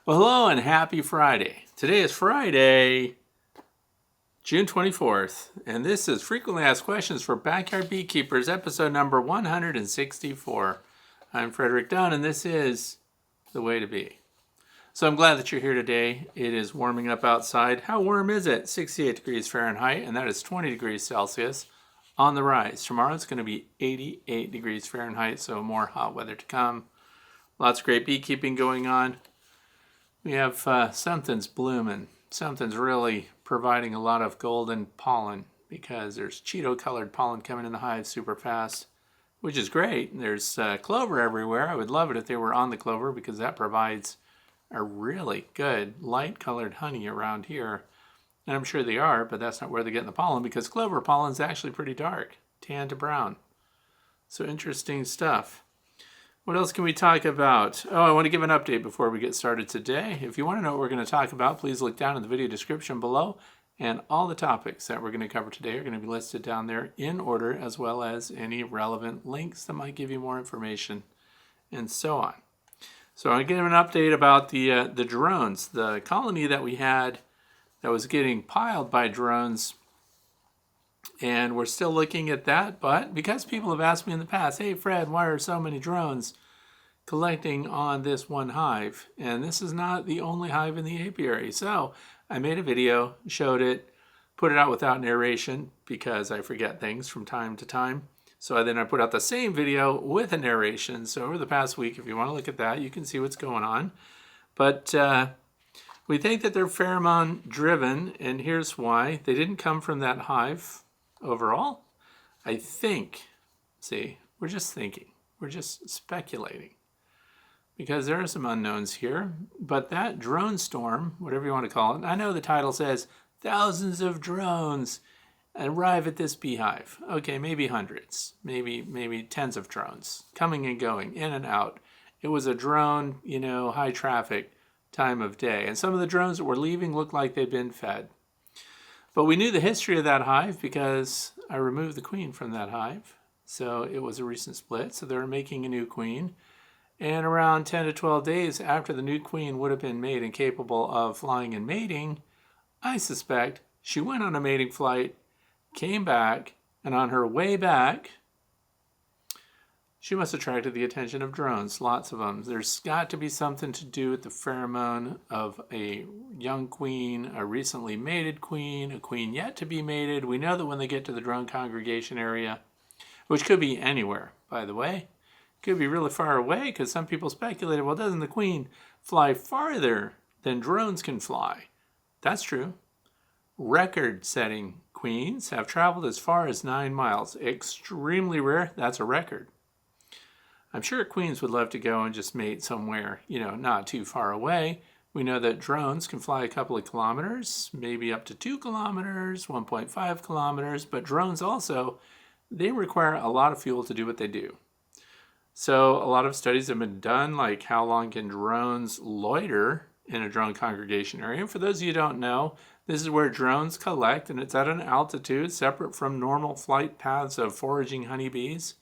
Well, hello and happy Friday. Today is Friday, June 24th, and this is Frequently Asked Questions for Backyard Beekeepers, episode number 164. I'm Frederick Dunn, and this is The Way to Bee. So I'm glad that you're here today. It is warming up outside. How warm is it? 68 degrees Fahrenheit, and that is 20 degrees Celsius on the rise. Tomorrow it's going to be 88 degrees Fahrenheit, so more hot weather to come. Lots of great beekeeping going on. We have something's blooming. Something's really providing a lot of golden pollen because there's Cheeto-colored pollen coming in the hive super fast, which is great. There's clover everywhere. I would love it if they were on the clover because that provides a really good light-colored honey around here. And I'm sure they are, but that's not where they're getting the pollen because clover pollen is actually pretty dark, tan to brown. So interesting stuff. What else can we talk about? Oh, I want to give an update before we get started today. If you want to know what we're going to talk about, please look down in the video description below. And all the topics that we're going to cover today are going to be listed down there in order, as well as any relevant links that might give you more information and so on. So I'm going to give an update about the drones. The colony that we had that was getting piled by drones, and we're still looking at that, but because people have asked me in the past, hey Fred, why are so many drones collecting on this one hive? And this is not the only hive in the apiary. So I made a video, showed it, put it out without narration because I forget things from time to time. So then I put out the same video with a narration. So over the past week, if you want to look at that, you can see what's going on. But we think that they're pheromone driven, and here's why. They didn't come from that hive overall. I think, see, we're just thinking, we're just speculating because there are some unknowns here, but that drone storm, whatever you want to call it, I know the title says thousands of drones arrive at this beehive. Okay, maybe hundreds, maybe tens of drones coming and going, in and out. It was a drone, high traffic time of day. And some of the drones that were leaving looked like they'd been fed. But we knew the history of that hive because I removed the queen from that hive. So it was a recent split. So they were making a new queen. And around 10 to 12 days after the new queen would have been made and capable of flying and mating, I suspect she went on a mating flight, came back, and on her way back, she must have attracted the attention of drones, lots of them. There's got to be something to do with the pheromone of a young queen, a recently mated queen, a queen yet to be mated. We know that when they get to the drone congregation area, which could be anywhere, by the way, could be really far away because some people speculated, well, doesn't the queen fly farther than drones can fly? That's true. Record-setting queens have traveled as far as 9 miles. Extremely rare, that's a record. I'm sure queens would love to go and just mate somewhere, not too far away. We know that drones can fly a couple of kilometers, maybe up to 2 kilometers, 1.5 kilometers, but drones also, they require a lot of fuel to do what they do. So a lot of studies have been done, like how long can drones loiter in a drone congregation area. And for those of you who don't know, this is where drones collect, and it's at an altitude separate from normal flight paths of foraging honeybees.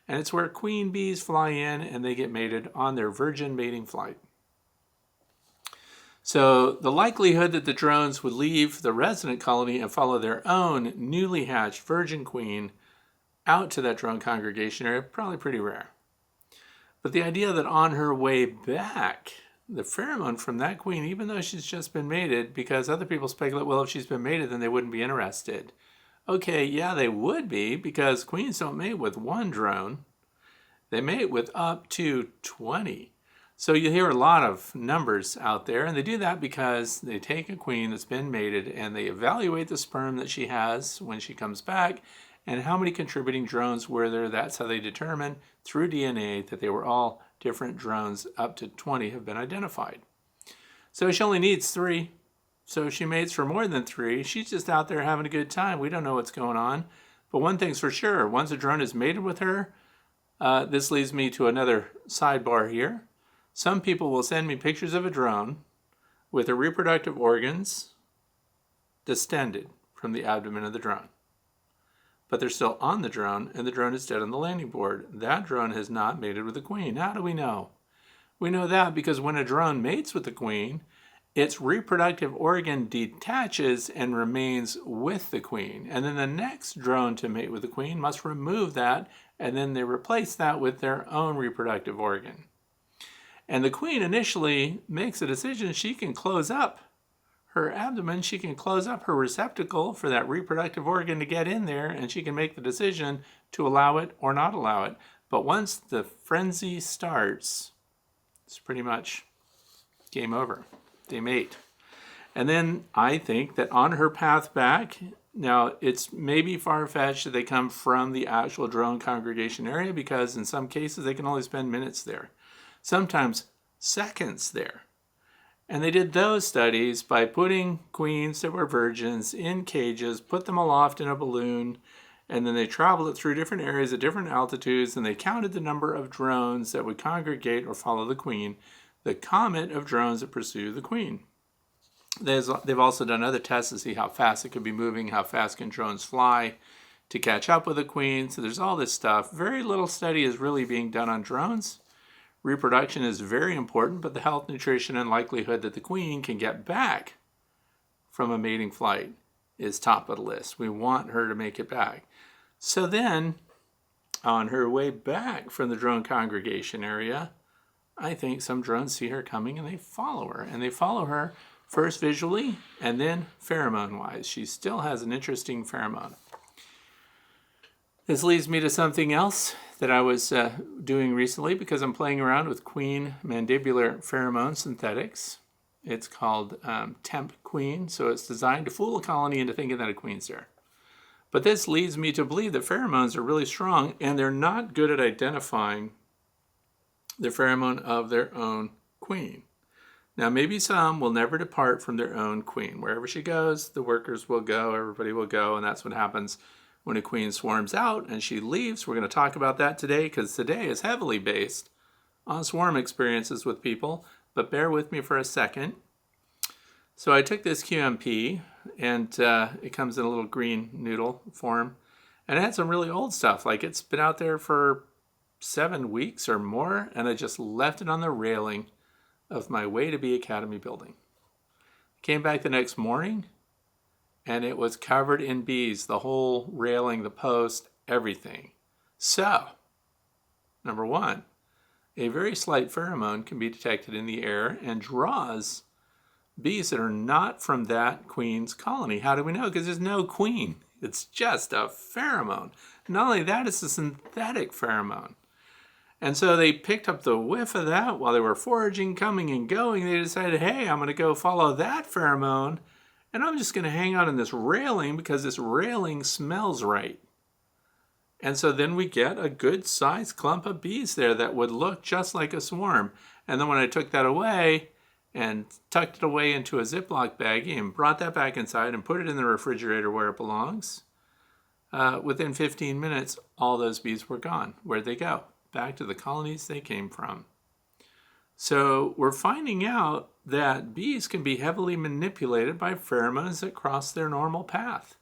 And it's where queen bees fly in and they get mated on their virgin mating flight. So the likelihood that the drones would leave the resident colony and follow their own newly hatched virgin queen out to that drone congregation area, probably pretty rare. But the idea that on her way back, the pheromone from that queen, even though she's just been mated, because other people speculate, well, if she's been mated, then they wouldn't be interested. Okay, yeah, they would be, because queens don't mate with one drone. They mate with up to 20. So you hear a lot of numbers out there, and they do that because they take a queen that's been mated and they evaluate the sperm that she has when she comes back and how many contributing drones were there. That's how they determine through DNA that they were all different drones. Up to 20 have been identified. So she only needs 3. So if she mates for more than 3, she's just out there having a good time. We don't know what's going on. But one thing's for sure, once a drone is mated with her, this leads me to another sidebar here. Some people will send me pictures of a drone with her reproductive organs distended from the abdomen of the drone. But they're still on the drone, and the drone is dead on the landing board. That drone has not mated with the queen. How do we know? We know that because when a drone mates with the queen, its reproductive organ detaches and remains with the queen. And then the next drone to mate with the queen must remove that, and then they replace that with their own reproductive organ. And the queen initially makes a decision. She can close up her abdomen, she can close up her receptacle for that reproductive organ to get in there, and she can make the decision to allow it or not allow it. But once the frenzy starts, it's pretty much game over. They mate. And then I think that on her path back, now it's maybe far-fetched that they come from the actual drone congregation area, because in some cases they can only spend minutes there, sometimes seconds there. And they did those studies by putting queens that were virgins in cages, put them aloft in a balloon, and then they traveled it through different areas at different altitudes, and they counted the number of drones that would congregate or follow the queen, the comet of drones that pursue the queen. They've also done other tests to see how fast it could be moving, how fast can drones fly to catch up with the queen. So there's all this stuff. Very little study is really being done on drones. Reproduction is very important, but the health, nutrition, and likelihood that the queen can get back from a mating flight is top of the list. We want her to make it back. So then, on her way back from the drone congregation area, I think some drones see her coming and they follow her. And they follow her first visually and then pheromone-wise. She still has an interesting pheromone. This leads me to something else that I was doing recently, because I'm playing around with queen mandibular pheromone synthetics. It's called Temp Queen, so it's designed to fool a colony into thinking that a queen's there. But this leads me to believe that pheromones are really strong, and they're not good at identifying the pheromone of their own queen. Now, maybe some will never depart from their own queen. Wherever she goes, the workers will go, everybody will go, and that's what happens when a queen swarms out and she leaves. We're going to talk about that today, because today is heavily based on swarm experiences with people, but bear with me for a second. So I took this QMP, and it comes in a little green noodle form, and it had some really old stuff, like it's been out there for 7 weeks or more, and I just left it on the railing of my Way to Be Academy building. Came back the next morning, and it was covered in bees, the whole railing, the post, everything. So, number one, a very slight pheromone can be detected in the air and draws bees that are not from that queen's colony. How do we know? Because there's no queen. It's just a pheromone. Not only that, it's a synthetic pheromone. And so they picked up the whiff of that while they were foraging, coming and going. They decided, hey, I'm going to go follow that pheromone, and I'm just going to hang out in this railing because this railing smells right. And so then we get a good-sized clump of bees there that would look just like a swarm. And then when I took that away and tucked it away into a Ziploc baggie and brought that back inside and put it in the refrigerator where it belongs, within 15 minutes, all those bees were gone. Where'd they go? Back to the colonies they came from. So we're finding out that bees can be heavily manipulated by pheromones that cross their normal path.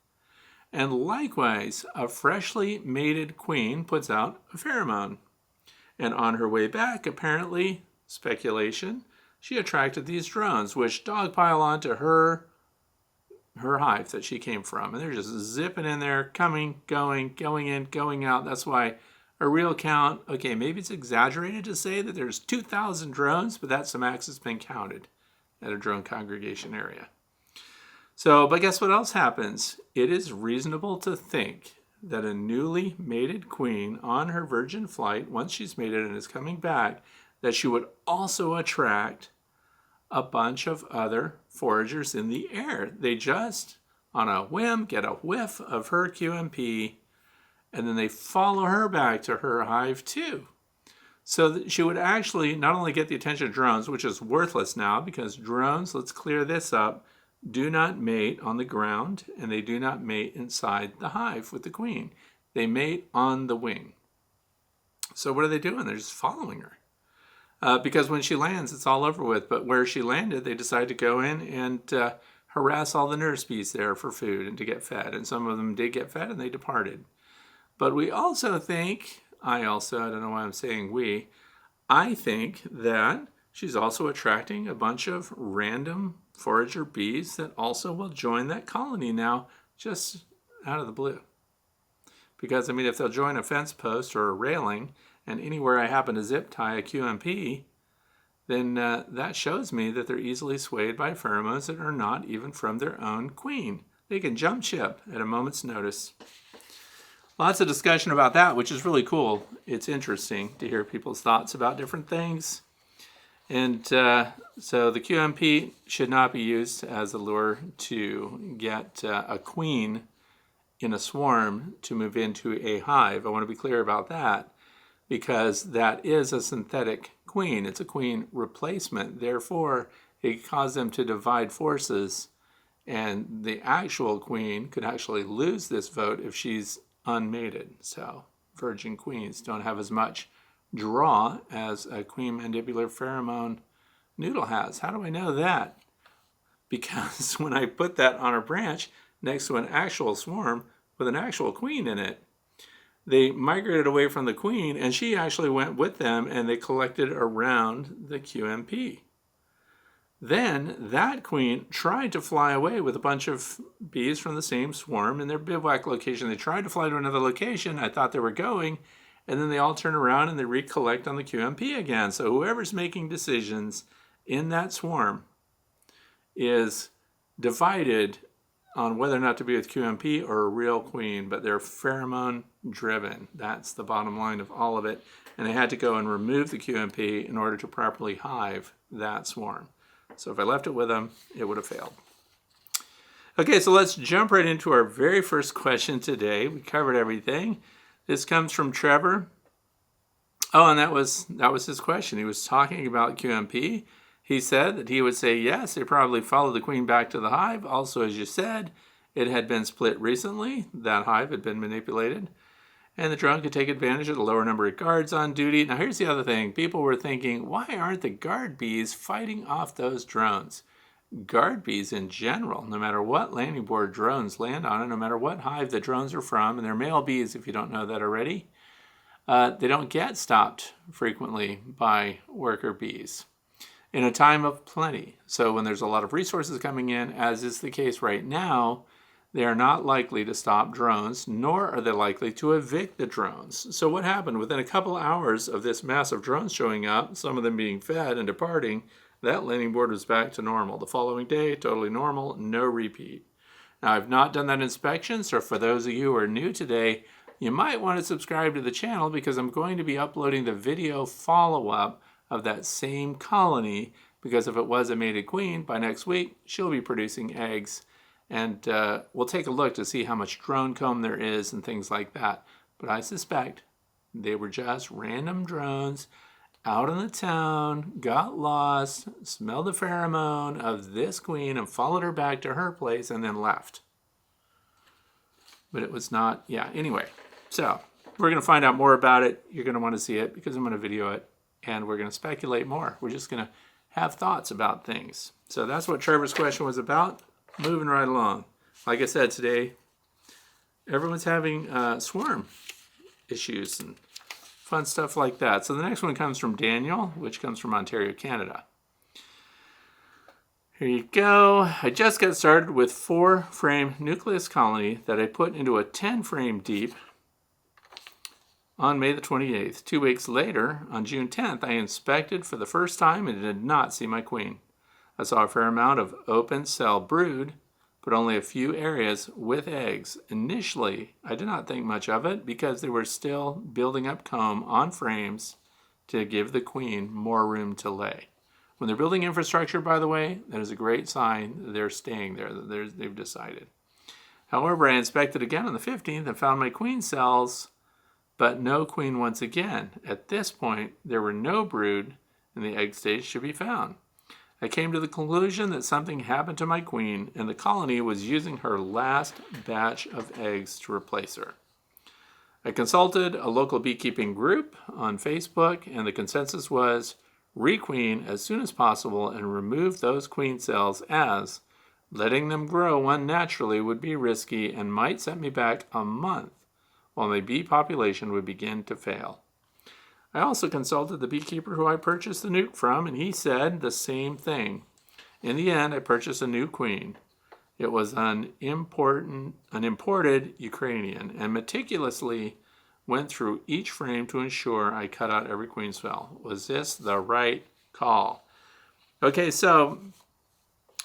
And likewise, a freshly mated queen puts out a pheromone. And on her way back, apparently, speculation, she attracted these drones, which dogpile onto her hive that she came from. And they're just zipping in there, coming, going in, going out. That's why a real count, okay, maybe it's exaggerated to say that there's 2,000 drones, but that's the max that's been counted at a drone congregation area. So, but guess what else happens? It is reasonable to think that a newly mated queen on her virgin flight, once she's mated and is coming back, that she would also attract a bunch of other foragers in the air. They just, on a whim, get a whiff of her QMP, and then they follow her back to her hive too. So that she would actually not only get the attention of drones, which is worthless now, because drones, let's clear this up, do not mate on the ground, and they do not mate inside the hive with the queen. They mate on the wing. So what are they doing? They're just following her. Because when she lands, it's all over with. But where she landed, they decide to go in and harass all the nurse bees there for food and to get fed. And some of them did get fed, and they departed. But we also think, I don't know why I'm saying we, I think that she's also attracting a bunch of random forager bees that also will join that colony now, just out of the blue. Because, I mean, if they'll join a fence post or a railing, and anywhere I happen to zip tie a QMP, then that shows me that they're easily swayed by pheromones that are not even from their own queen. They can jump ship at a moment's notice. Lots of discussion about that, which is really cool. It's interesting to hear people's thoughts about different things. And so the QMP should not be used as a lure to get a queen in a swarm to move into a hive. I want to be clear about that, because that is a synthetic queen. It's a queen replacement. Therefore, it caused them to divide forces, and the actual queen could actually lose this vote if she's unmated. So virgin queens don't have as much draw as a queen mandibular pheromone noodle has. How do I know that? Because when I put that on a branch next to an actual swarm with an actual queen in it, they migrated away from the queen, and she actually went with them, and they collected around the QMP. Then that queen tried to fly away with a bunch of bees from the same swarm in their bivouac location. They tried to fly to another location. I thought they were going, and then they all turn around and they recollect on the QMP again. So whoever's making decisions in that swarm is divided on whether or not to be with QMP or a real queen, but they're pheromone driven. That's the bottom line of all of it. And they had to go and remove the QMP in order to properly hive that swarm. So if I left it with them, it would have failed. Okay, so let's jump right into our very first question today. We covered everything. This comes from Trevor. Oh, and that was his question. He was talking about QMP. He said that he would say yes, they probably followed the queen back to the hive. Also, as you said, it had been split recently. That hive had been manipulated. And the drone could take advantage of the lower number of guards on duty. Now, here's the other thing. People were thinking, why aren't the guard bees fighting off those drones? Guard bees in general, no matter what landing board drones land on, and no matter what hive the drones are from, and they're male bees if you don't know that already, they don't get stopped frequently by worker bees in a time of plenty. So when there's a lot of resources coming in, as is the case right now, they are not likely to stop drones, nor are they likely to evict the drones. So what happened? Within a couple hours of this massive drones showing up, some of them being fed and departing, that landing board was back to normal. The following day, totally normal, no repeat. Now, I've not done that inspection, so for those of you who are new today, you might want to subscribe to the channel because I'm going to be uploading the video follow-up of that same colony, because if it was a mated queen, by next week, she'll be producing eggs. And we'll take a look to see how much drone comb there is and things like that. But I suspect they were just random drones out in the town, got lost, smelled the pheromone of this queen and followed her back to her place and then left. But it was not, yeah, anyway. So we're going to find out more about it. You're going to want to see it because I'm going to video it. And we're going to speculate more. We're just going to have thoughts about things. So that's what Trevor's question was about. Moving right along. Like I said today, everyone's having swarm issues and fun stuff like that. So the next one comes from Daniel, which comes from Ontario, Canada. Here you go. I just got started with 4-frame nucleus colony that I put into a 10-frame deep on May the 28th. 2 weeks later, on June 10th, I inspected for the first time and did not see my queen. I saw a fair amount of open cell brood, but only a few areas with eggs. Initially, I did not think much of it because they were still building up comb on frames to give the queen more room to lay. When they're building infrastructure, by the way, that is a great sign they're staying there, they've decided. However, I inspected again on the 15th and found my queen cells, but no queen once again. At this point, there were no brood in the egg stage to be found. I came to the conclusion that something happened to my queen and the colony was using her last batch of eggs to replace her. I consulted a local beekeeping group on Facebook, and the consensus was requeen as soon as possible and remove those queen cells, as letting them grow unnaturally would be risky and might set me back a month while my bee population would begin to fail. I also consulted the beekeeper who I purchased the nuke from, and he said the same thing. In the end, I purchased a new queen. It was an imported Ukrainian, and meticulously went through each frame to ensure I cut out every queen cell. Was this the right call? Okay, so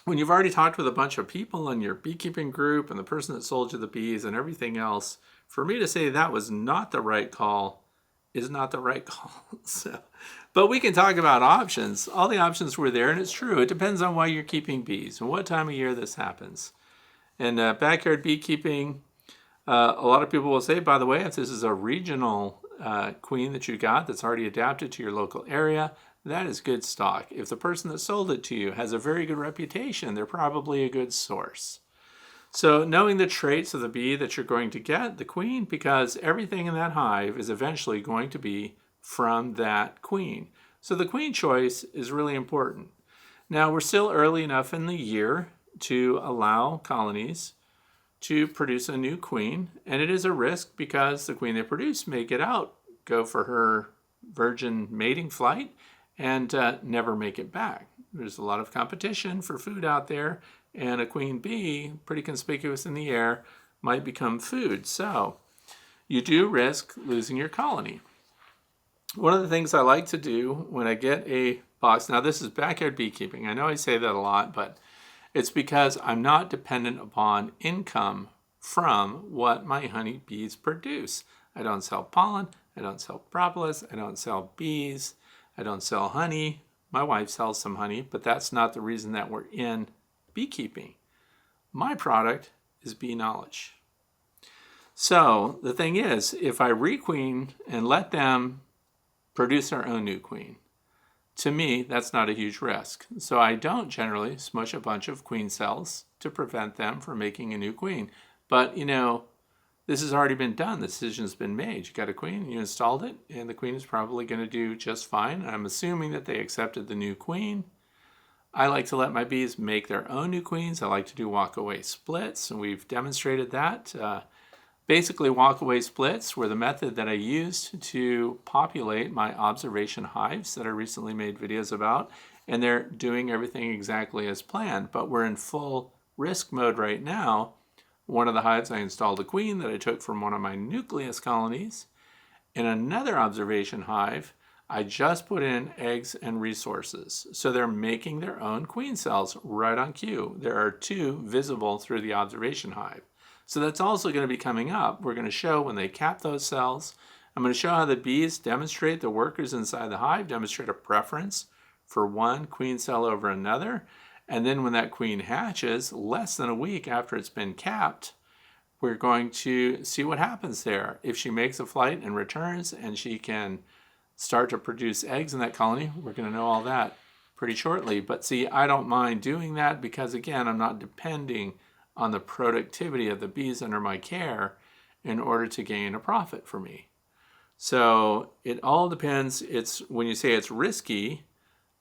when you've already talked with a bunch of people in your beekeeping group and the person that sold you the bees and everything else, for me to say that was not the right call is not the right call. But we can talk about options. All the options were there, and it's true. It depends on why you're keeping bees and what time of year this happens. In backyard beekeeping, a lot of people will say, by the way, if this is a regional queen that you got that's already adapted to your local area, that is good stock. If the person that sold it to you has a very good reputation, they're probably a good source. So knowing the traits of the bee that you're going to get, the queen, because everything in that hive is eventually going to be from that queen. So the queen choice is really important. Now, we're still early enough in the year to allow colonies to produce a new queen, and it is a risk because the queen they produce may get out, go for her virgin mating flight, and never make it back. There's a lot of competition for food out there, and a queen bee, pretty conspicuous in the air, might become food. So you do risk losing your colony. One of the things I like to do when I get a box, now this is backyard beekeeping. I know I say that a lot, but it's because I'm not dependent upon income from what my honey bees produce. I don't sell pollen, I don't sell propolis, I don't sell bees, I don't sell honey. My wife sells some honey, but that's not the reason that we're in beekeeping. My product is bee knowledge. So the thing is, if I requeen and let them produce their own new queen, to me, that's not a huge risk. So I don't generally smush a bunch of queen cells to prevent them from making a new queen. But, this has already been done. The decision's been made. You got a queen, you installed it, and the queen is probably going to do just fine. I'm assuming that they accepted the new queen. I like to let my bees make their own new queens. I like to do walk-away splits, and we've demonstrated that. Basically, walk-away splits were the method that I used to populate my observation hives that I recently made videos about, and they're doing everything exactly as planned, but we're in full risk mode right now. One of the hives, I installed a queen that I took from one of my nucleus colonies. In another observation hive, I just put in eggs and resources. So they're making their own queen cells right on cue. There are 2 visible through the observation hive. So that's also going to be coming up. We're going to show when they cap those cells. I'm going to show how the bees demonstrate, the workers inside the hive demonstrate a preference for one queen cell over another. And then when that queen hatches, less than a week after it's been capped, we're going to see what happens there. If she makes a flight and returns and she can start to produce eggs in that colony, we're going to know all that pretty shortly. But see, I don't mind doing that because, again, I'm not depending on the productivity of the bees under my care in order to gain a profit for me. So it all depends. It's when you say it's risky,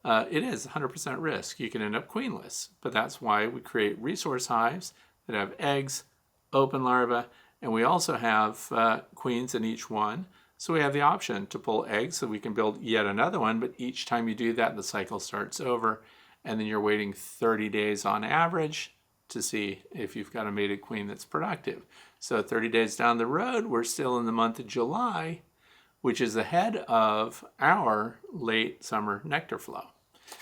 it is 100% risk. You can end up queenless, but that's why we create resource hives that have eggs, open larvae, and we also have queens in each one. So we have the option to pull eggs so we can build yet another one, but each time you do that, the cycle starts over, and then you're waiting 30 days on average to see if you've got a mated queen that's productive. So 30 days down the road, we're still in the month of July, which is ahead of our late summer nectar flow.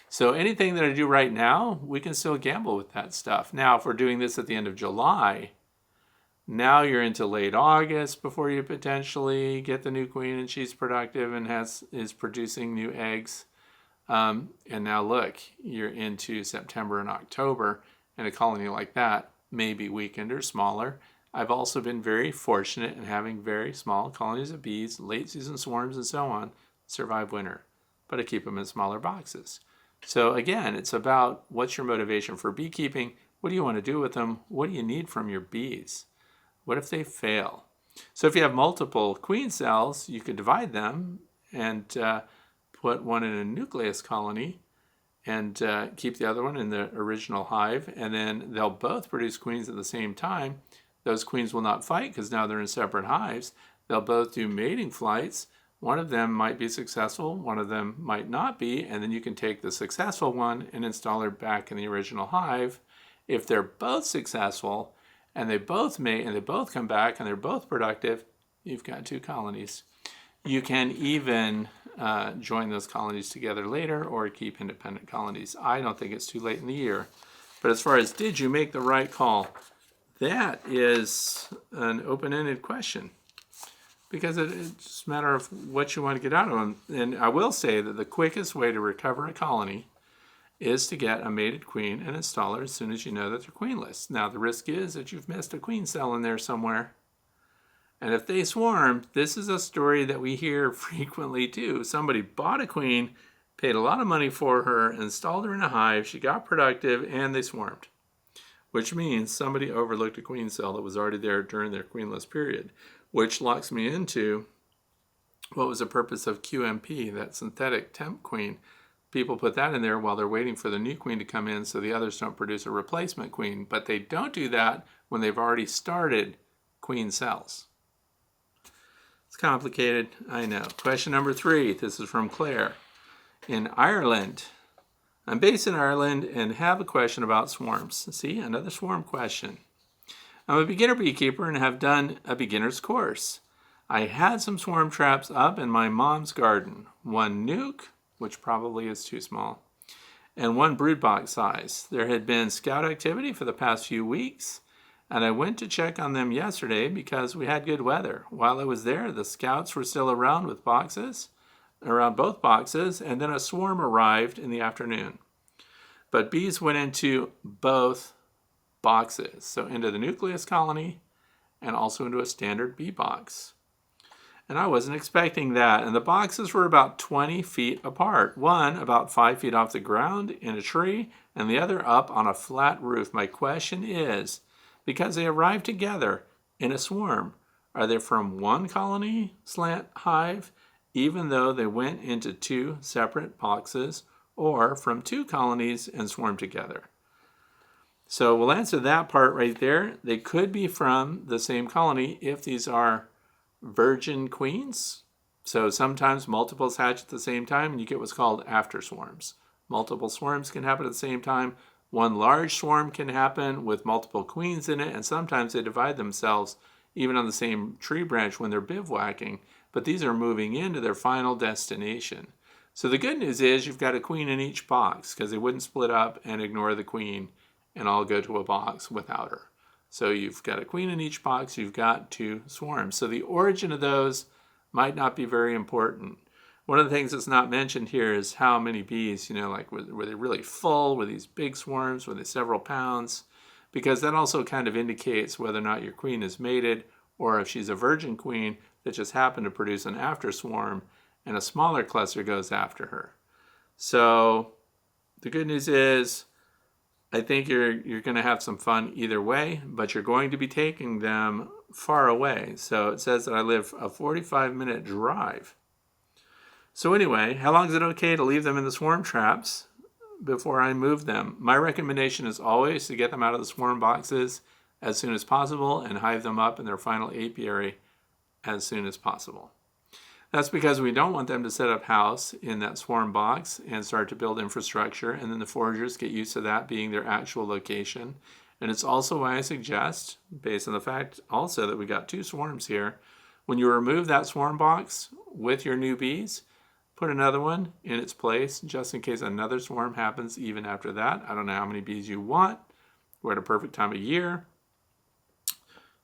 So anything that I do right now, we can still gamble with that stuff. Now, if we're doing this at the end of July, now you're into late August before you potentially get the new queen and she's productive and is producing new eggs. And now look, you're into September and October, and a colony like that may be weakened or smaller. I've also been very fortunate in having very small colonies of bees, late season swarms and so on, survive winter, but I keep them in smaller boxes. So again, it's about what's your motivation for beekeeping? What do you want to do with them? What do you need from your bees? What if they fail? So if you have multiple queen cells, you could divide them and put one in a nucleus colony and keep the other one in the original hive, and then they'll both produce queens at the same time. Those queens will not fight because now they're in separate hives. They'll both do mating flights. One of them might be successful, one of them might not be, and then you can take the successful one and install her back in the original hive. If they're both successful and they both mate and they both come back and they're both productive, you've got 2 colonies. You can even join those colonies together later or keep independent colonies. I don't think it's too late in the year. But as far as did you make the right call, that is an open-ended question, because it's just a matter of what you want to get out of them. And I will say that the quickest way to recover a colony is to get a mated queen and install her as soon as you know that they're queenless. Now, the risk is that you've missed a queen cell in there somewhere. And if they swarm, this is a story that we hear frequently too. Somebody bought a queen, paid a lot of money for her, installed her in a hive, she got productive, and they swarmed. Which means somebody overlooked a queen cell that was already there during their queenless period, which locks me into what was the purpose of QMP, that synthetic temp queen. People put that in there while they're waiting for the new queen to come in so the others don't produce a replacement queen, but they don't do that when they've already started queen cells. It's complicated, I know. Question number 3, this is from Claire. In Ireland, I'm based in Ireland and have a question about swarms. See, another swarm question. I'm a beginner beekeeper and have done a beginner's course. I had some swarm traps up in my mom's garden. 1 nuke, which probably is too small, and 1 brood box size. There had been scout activity for the past few weeks, and I went to check on them yesterday because we had good weather. While I was there, the scouts were still around with boxes, around both boxes, and then a swarm arrived in the afternoon. But bees went into both boxes, so into the nucleus colony and also into a standard bee box. And I wasn't expecting that. And the boxes were about 20 feet apart. One about 5 feet off the ground in a tree, and the other up on a flat roof. My question is, because they arrived together in a swarm, are they from one colony slant hive, even though they went into 2 separate boxes, or from 2 colonies and swarmed together? So we'll answer that part right there. They could be from the same colony if these are virgin queens. So sometimes multiples hatch at the same time and you get what's called after swarms. Multiple swarms can happen at the same time. One large swarm can happen with multiple queens in it, and sometimes they divide themselves even on the same tree branch when they're bivouacking, but these are moving into their final destination. So the good news is you've got a queen in each box, because they wouldn't split up and ignore the queen and all go to a box without her. So you've got a queen in each box, you've got 2 swarms. So the origin of those might not be very important. One of the things that's not mentioned here is how many bees, like were they really full? Were these big swarms? Were they several pounds? Because that also kind of indicates whether or not your queen is mated, or if she's a virgin queen that just happened to produce an after swarm and a smaller cluster goes after her. So the good news is, I think you're going to have some fun either way, but you're going to be taking them far away. So it says that I live a 45-minute drive. So anyway, how long is it okay to leave them in the swarm traps before I move them? My recommendation is always to get them out of the swarm boxes as soon as possible and hive them up in their final apiary as soon as possible. That's because we don't want them to set up house in that swarm box and start to build infrastructure, and then the foragers get used to that being their actual location. And it's also why I suggest, based on the fact also that we got 2 swarms here, when you remove that swarm box with your new bees, put another one in its place just in case another swarm happens even after that. I don't know how many bees you want. We're at a perfect time of year.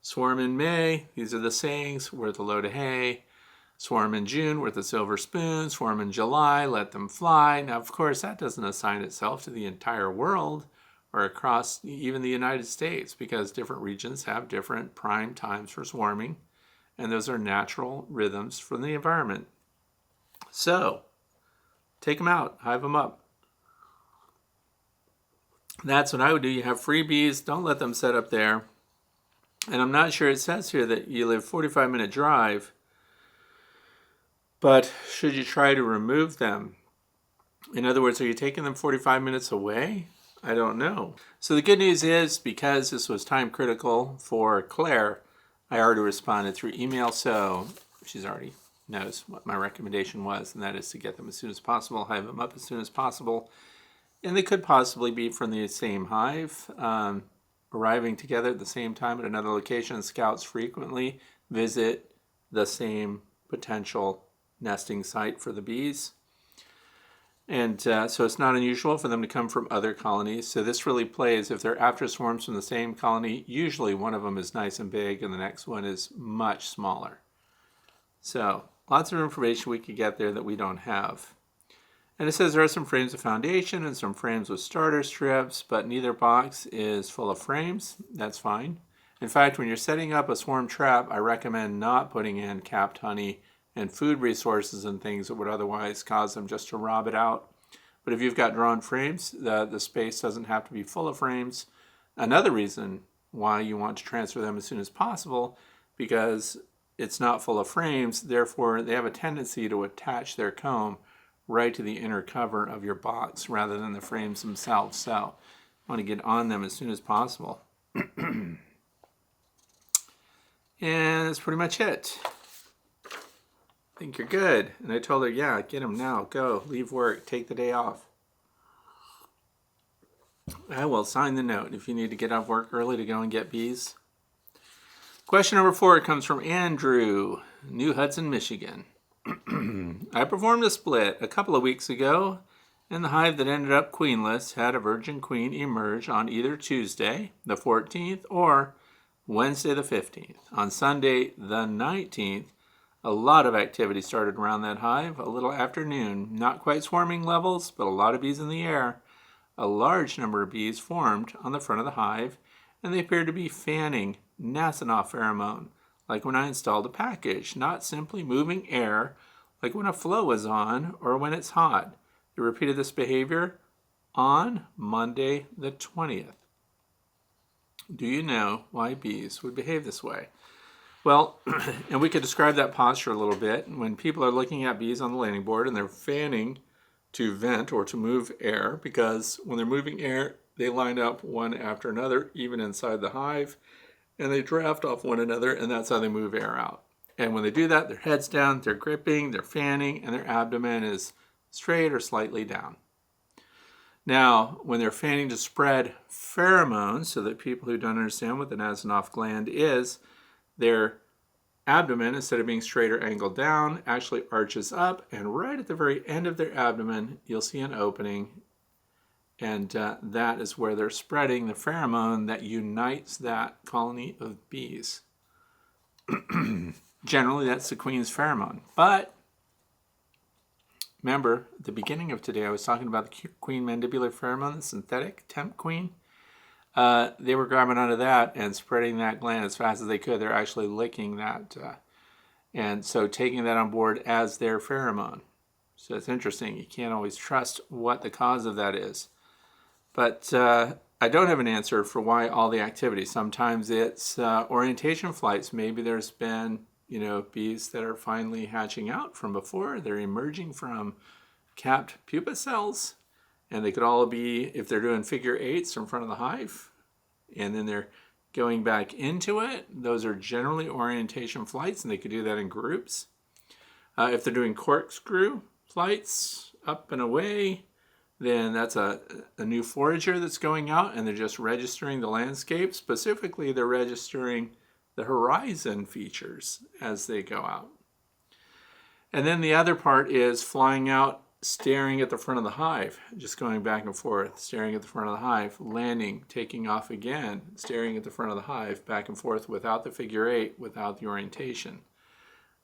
Swarm in May, these are the sayings, worth a load of hay. Swarm in June, worth a silver spoon. Swarm in July, let them fly. Now, of course, that doesn't assign itself to the entire world or across even the United States, because different regions have different prime times for swarming, and those are natural rhythms from the environment. So, take them out, hive them up. That's what I would do. You have free bees, don't let them set up there. And I'm not sure it says here that you live 45-minute drive, but should you try to remove them? In other words, are you taking them 45 minutes away? I don't know. So the good news is, because this was time critical for Claire, I already responded through email, so she's already knows what my recommendation was, and that is to get them as soon as possible, hive them up as soon as possible. And they could possibly be from the same hive, arriving together at the same time at another location. Scouts frequently visit the same potential nesting site for the bees. And so it's not unusual for them to come from other colonies. So this really plays, if they're after swarms from the same colony, usually one of them is nice and big and the next one is much smaller. So lots of information we could get there that we don't have. And it says there are some frames of foundation and some frames with starter strips, but neither box is full of frames. That's fine. In fact, when you're setting up a swarm trap, I recommend not putting in capped honey and food resources and things that would otherwise cause them just to rob it out. But if you've got drawn frames, the space doesn't have to be full of frames. Another reason why you want to transfer them as soon as possible, because it's not full of frames, therefore they have a tendency to attach their comb right to the inner cover of your box rather than the frames themselves. So I want to get on them as soon as possible. And that's pretty much it. I think you're good. And I told her, yeah, get them now. Go, leave work, take the day off. I will sign the note if you need to get off work early to go and get bees. Question number 4 comes from Andrew, New Hudson, Michigan. I performed a split a couple of weeks ago, and the hive that ended up queenless had a virgin queen emerge on either Tuesday, the 14th, or Wednesday, the 15th. On Sunday, the 19th, a lot of activity started around that hive a little after noon. Not quite swarming levels, but a lot of bees in the air. A large number of bees formed on the front of the hive, and they appeared to be fanning Nasonov pheromone, like when I installed a package, not simply moving air, like when a flow is on or when it's hot. They repeated this behavior on Monday, the 20th. Do you know why bees would behave this way? Well, and we could describe that posture a little bit. When people are looking at bees on the landing board and they're fanning to vent or to move air, because when they're moving air, they line up one after another, even inside the hive, and they draft off one another, and that's how they move air out. And when they do that, their head's down, they're gripping, they're fanning, and their abdomen is straight or slightly down. Now, when they're fanning to spread pheromones, so that people who don't understand what the Nasonov gland is, their abdomen, instead of being straight or angled down, actually arches up, and right at the very end of their abdomen, you'll see an opening, and that is where they're spreading the pheromone that unites that colony of bees. Generally, that's the queen's pheromone. But remember, at the beginning of today, I was talking about the queen mandibular pheromone, the synthetic temp queen. They were grabbing onto that and spreading that gland as fast as they could. They're actually licking that, and so taking that on board as their pheromone. So it's interesting. You can't always trust what the cause of that is. But I don't have an answer for why all the activity. Sometimes it's orientation flights. Maybe there's been, bees that are finally hatching out from before. They're emerging from capped pupa cells. And they could all be, if they're doing figure eights in front of the hive, and then they're going back into it, those are generally orientation flights, and they could do that in groups. If they're doing corkscrew flights up and away, then that's a new forager that's going out, and they're just registering the landscape. Specifically, they're registering the horizon features as they go out. And then the other part is flying out, staring at the front of the hive, just going back and forth, staring at the front of the hive, landing, taking off again, staring at the front of the hive, back and forth without the figure eight, without the orientation.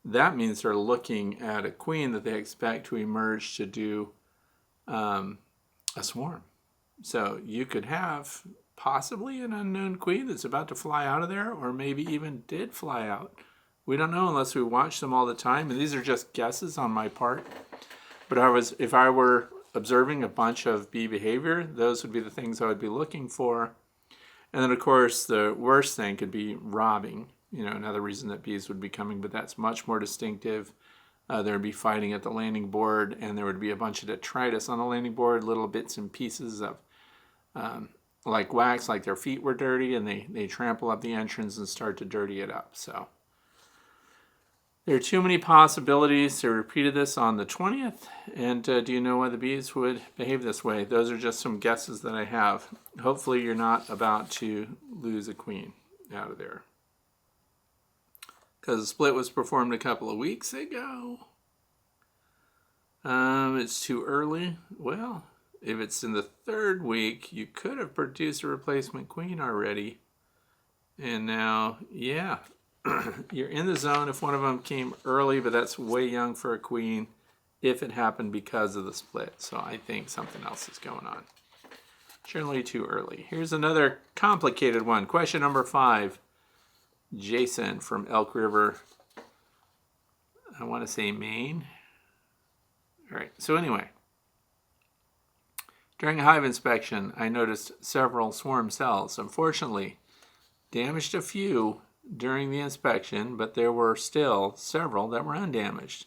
That means they're looking at a queen that they expect to emerge to do a swarm. So you could have possibly an unknown queen that's about to fly out of there, or maybe even did fly out. We don't know unless we watch them all the time, and these are just guesses on my part. But if I were observing a bunch of bee behavior, those would be the things I would be looking for. And then, of course, the worst thing could be robbing. Another reason that bees would be coming, but that's much more distinctive. There would be fighting at the landing board, and there would be a bunch of detritus on the landing board, little bits and pieces of like wax, like their feet were dirty, and they trample up the entrance and start to dirty it up. So There are too many possibilities. They repeated this on the 20th. And do you know why the bees would behave this way? Those are just some guesses that I have. Hopefully you're not about to lose a queen out of there. Because the split was performed a couple of weeks ago. It's too early. Well, if it's in the third week, you could have produced a replacement queen already. And now, yeah. You're in the zone if one of them came early, but that's way young for a queen if it happened because of the split. So I think something else is going on. Generally too early. Here's another complicated one. Question number 5. Jason from Elk River. I want to say Maine. All right. So anyway, during a hive inspection, I noticed several swarm cells. Unfortunately, damaged a few during the inspection, but there were still several that were undamaged.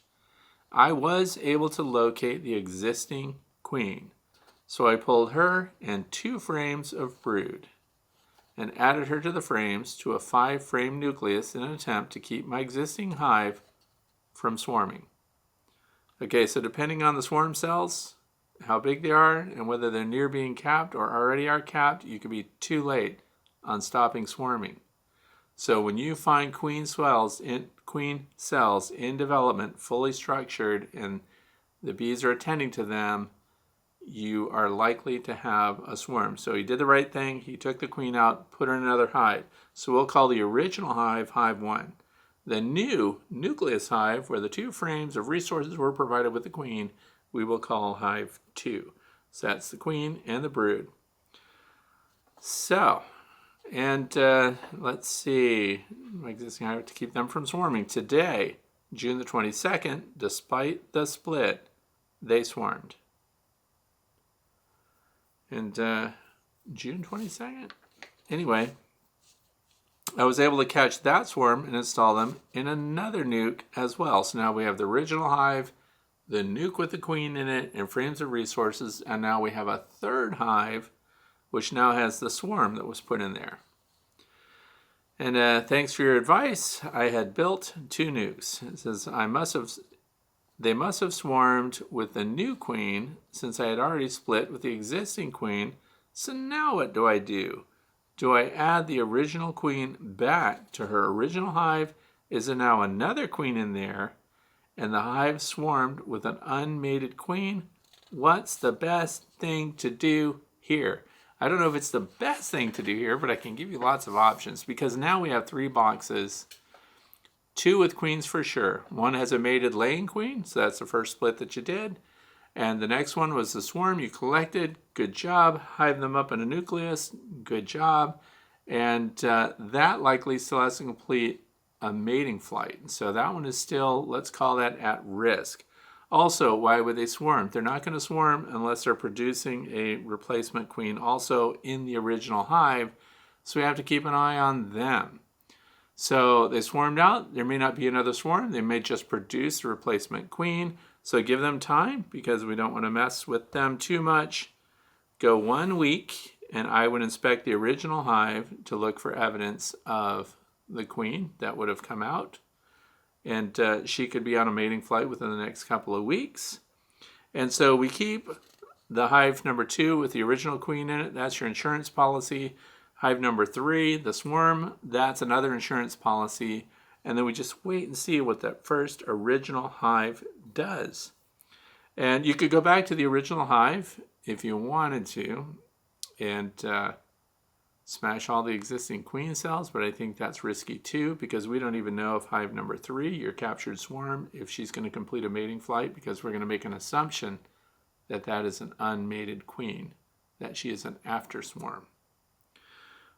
I was able to locate the existing queen, so I pulled her and 2 frames of brood and added her to the frames to a 5-frame nucleus in an attempt to keep my existing hive from swarming. Okay, so depending on the swarm cells, how big they are, and whether they're near being capped or already are capped, you could be too late on stopping swarming. So when you find queen cells in development, fully structured, and the bees are attending to them, you are likely to have a swarm. So he did the right thing. He took the queen out, put her in another hive. So we'll call the original hive, hive 1. The new nucleus hive, where the 2 frames of resources were provided with the queen, we will call hive 2. So that's the queen and the brood. So, and let's see, my existing hive to keep them from swarming. Today, June the 22nd, despite the split, they swarmed. And June 22nd? Anyway, I was able to catch that swarm and install them in another nuke as well. So now we have the original hive, the nuke with the queen in it, and frames of resources, and now we have a third hive, which now has the swarm that was put in there. And thanks for your advice. I had built 2 nukes. It says they must have swarmed with the new queen since I had already split with the existing queen. So now what do I do? Do I add the original queen back to her original hive? Is there now another queen in there? And the hive swarmed with an unmated queen? What's the best thing to do here? I don't know if it's the best thing to do here, but I can give you lots of options because now we have 3 boxes. 2 with queens for sure. One has a mated laying queen, so that's the first split that you did. And the next one was the swarm you collected. Good job. Hive them up in a nucleus. Good job. And that likely still has to complete a mating flight. So that one is still, let's call that at risk. Also, why would they swarm? They're not going to swarm unless they're producing a replacement queen also in the original hive. So we have to keep an eye on them. So they swarmed out. There may not be another swarm. They may just produce a replacement queen. So give them time because we don't want to mess with them too much. Go 1 week and I would inspect the original hive to look for evidence of the queen that would have come out. And she could be on a mating flight within the next couple of weeks. And so we keep the hive number 2 with the original queen in it. That's your insurance policy. Hive number 3, the swarm, that's another insurance policy. And then we just wait and see what that first original hive does. And you could go back to the original hive if you wanted to and smash all the existing queen cells, but I think that's risky too because we don't even know if hive number 3, your captured swarm, if she's going to complete a mating flight because we're going to make an assumption that that is an unmated queen, that she is an after swarm.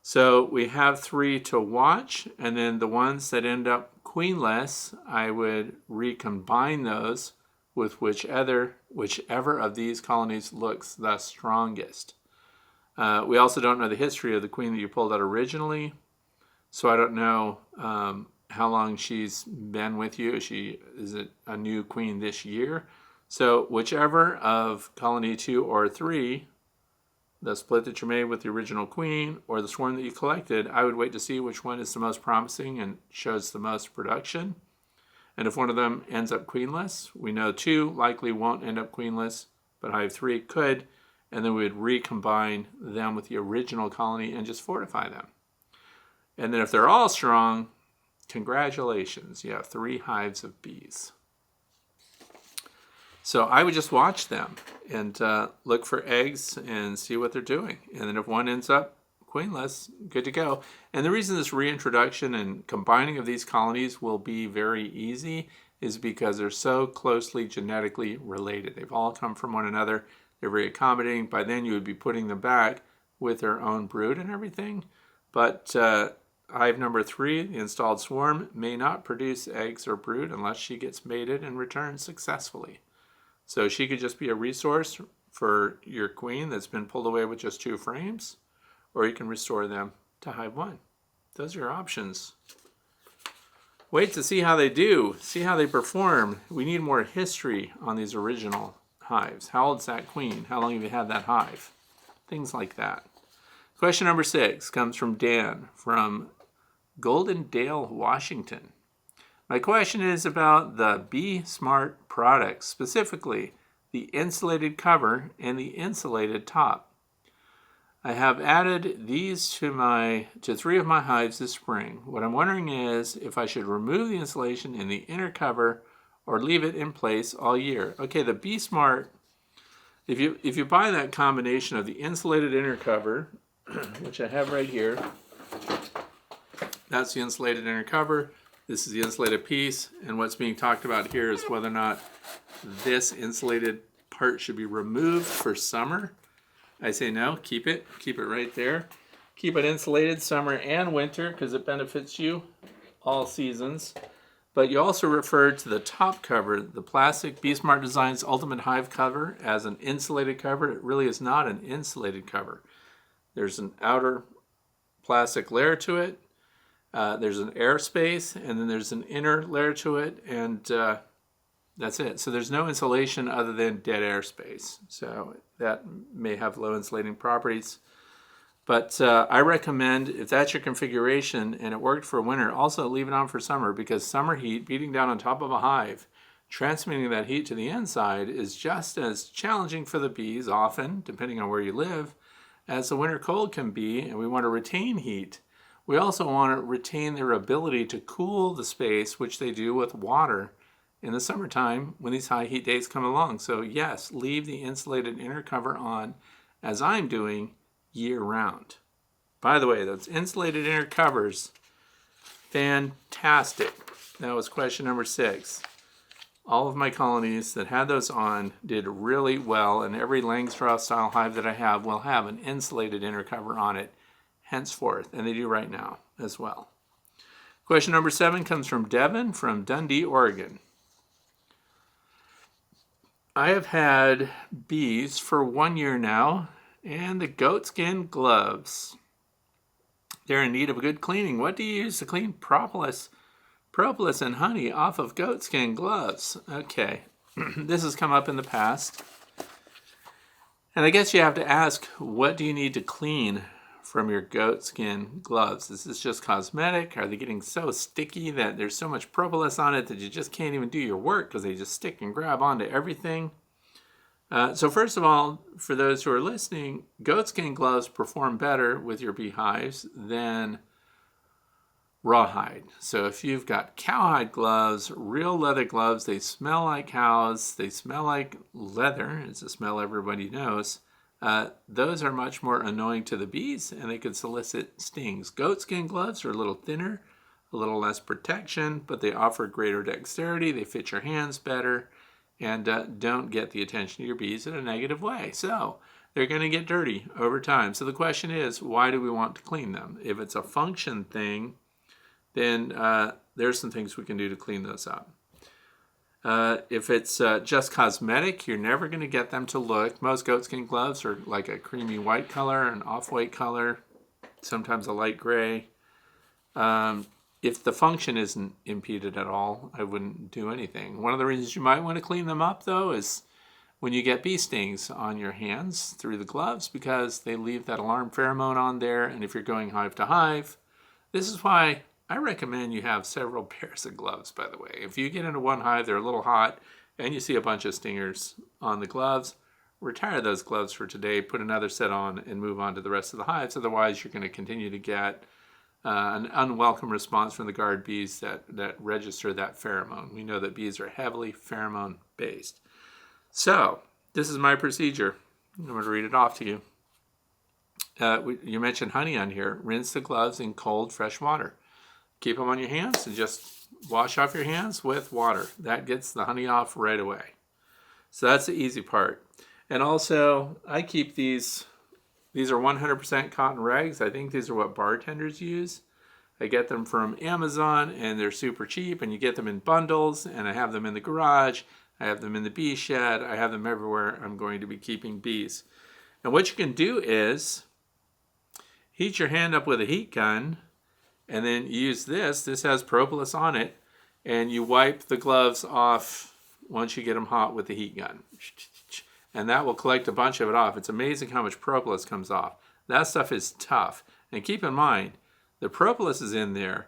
So we have 3 to watch, and then the ones that end up queenless, I would recombine those with whichever of these colonies looks the strongest. We also don't know the history of the queen that you pulled out originally, so I don't know how long she's been with you. Is it a new queen this year? So whichever of colony 2 or 3, the split that you made with the original queen or the swarm that you collected, I would wait to see which one is the most promising and shows the most production. And if one of them ends up queenless, we know 2 likely won't end up queenless, but hive 3 could, and then we would recombine them with the original colony and just fortify them. And then if they're all strong, congratulations, you have 3 hives of bees. So I would just watch them and look for eggs and see what they're doing. And then if one ends up queenless, good to go. And the reason this reintroduction and combining of these colonies will be very easy is because they're so closely genetically related. They've all come from one another. They're very accommodating. By then you would be putting them back with their own brood and everything. But hive number 3, the installed swarm, may not produce eggs or brood unless she gets mated and returns successfully. So she could just be a resource for your queen that's been pulled away with just 2 frames, or you can restore them to hive 1. Those are your options. Wait to see how they do, see how they perform. We need more history on these original hives. How old's that queen? How long have you had that hive? Things like that. Question number 6 comes from Dan from Golden Dale, Washington. My question is about the Bee Smart products, specifically the insulated cover and the insulated top. I have added these to 3 of my hives this spring. What I'm wondering is if I should remove the insulation in the inner cover or leave it in place all year. Okay, the Bee Smart, if you buy that combination of the insulated inner cover, which I have right here, that's the insulated inner cover. This is the insulated piece, and what's being talked about here is whether or not this insulated part should be removed for summer. I say no, keep it right there. Keep it insulated summer and winter because it benefits you all seasons. But you also referred to the top cover, the plastic Bee Smart Designs Ultimate Hive cover, as an insulated cover. It really is not an insulated cover. There's an outer plastic layer to it. There's an air space, and then there's an inner layer to it, and that's it. So there's no insulation other than dead air space. So that may have low insulating properties. But I recommend, if that's your configuration and it worked for winter, also leave it on for summer, because summer heat beating down on top of a hive, transmitting that heat to the inside is just as challenging for the bees often, depending on where you live, as the winter cold can be, and we want to retain heat. We also want to retain their ability to cool the space, which they do with water in the summertime when these high heat days come along. So yes, leave the insulated inner cover on, as I'm doing, year-round. By the way, those insulated inner covers, fantastic. That was question number 6. All of my colonies that had those on did really well, and every Langstroth style hive that I have will have an insulated inner cover on it henceforth, and they do right now as well. Question number 7 comes from Devin from Dundee, Oregon. I have had bees for 1 year now, and the goatskin gloves. They're in need of a good cleaning. What do you use to clean propolis and honey off of goatskin gloves? Okay, this has come up in the past. And I guess you have to ask, what do you need to clean from your goatskin gloves? Is this just cosmetic? Are they getting so sticky that there's so much propolis on it that you just can't even do your work because they just stick and grab onto everything? So first of all, for those who are listening, goatskin gloves perform better with your beehives than rawhide. So if you've got cowhide gloves, real leather gloves, they smell like cows, they smell like leather, it's a smell everybody knows. Those are much more annoying to the bees, and they can solicit stings. Goatskin gloves are a little thinner, a little less protection, but they offer greater dexterity, they fit your hands better, and don't get the attention of your bees in a negative way. So they're going to get dirty over time. So the question is, why do we want to clean them? If it's a function thing, then there's some things we can do to clean those up. If it's just cosmetic, you're never going to get them to look. Most goatskin gloves are like a creamy white color, an off-white color, sometimes a light gray. If the function isn't impeded at all, I wouldn't do anything. One of the reasons you might want to clean them up, though, is when you get bee stings on your hands through the gloves, because they leave that alarm pheromone on there, and if you're going hive to hive, this is why I recommend you have several pairs of gloves, by the way. If you get into one hive, they're a little hot, and you see a bunch of stingers on the gloves, retire those gloves for today, put another set on, and move on to the rest of the hives. Otherwise, you're going to continue to get an unwelcome response from the guard bees that register that pheromone. We know that bees are heavily pheromone based. So, this is my procedure. I'm going to read it off to you. You mentioned honey on here. Rinse the gloves in cold, fresh water. Keep them on your hands and just wash off your hands with water. That gets the honey off right away. So that's the easy part. And also, I keep these are 100% cotton rags. I think these are what bartenders use. I get them from Amazon, and they're super cheap, and you get them in bundles, and I have them in the garage. I have them in the bee shed. I have them everywhere I'm going to be keeping bees. And what you can do is heat your hand up with a heat gun, and then use this. This has propolis on it, and you wipe the gloves off once you get them hot with the heat gun. And that will collect a bunch of it off. It's amazing how much propolis comes off. That stuff is tough. And keep in mind, the propolis is in there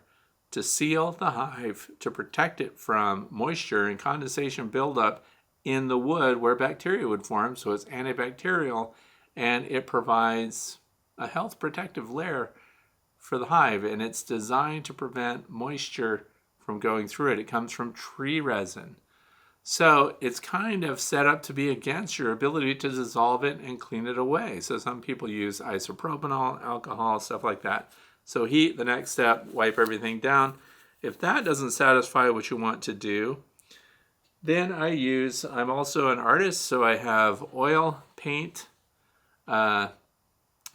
to seal the hive, to protect it from moisture and condensation buildup in the wood where bacteria would form. So it's antibacterial, and it provides a health protective layer for the hive, and it's designed to prevent moisture from going through it. It comes from tree resin. So it's kind of set up to be against your ability to dissolve it and clean it away. So some people use isopropanol, alcohol, stuff like that. So heat, the next step, wipe everything down. If that doesn't satisfy what you want to do, then I'm also an artist, so I have oil, paint, I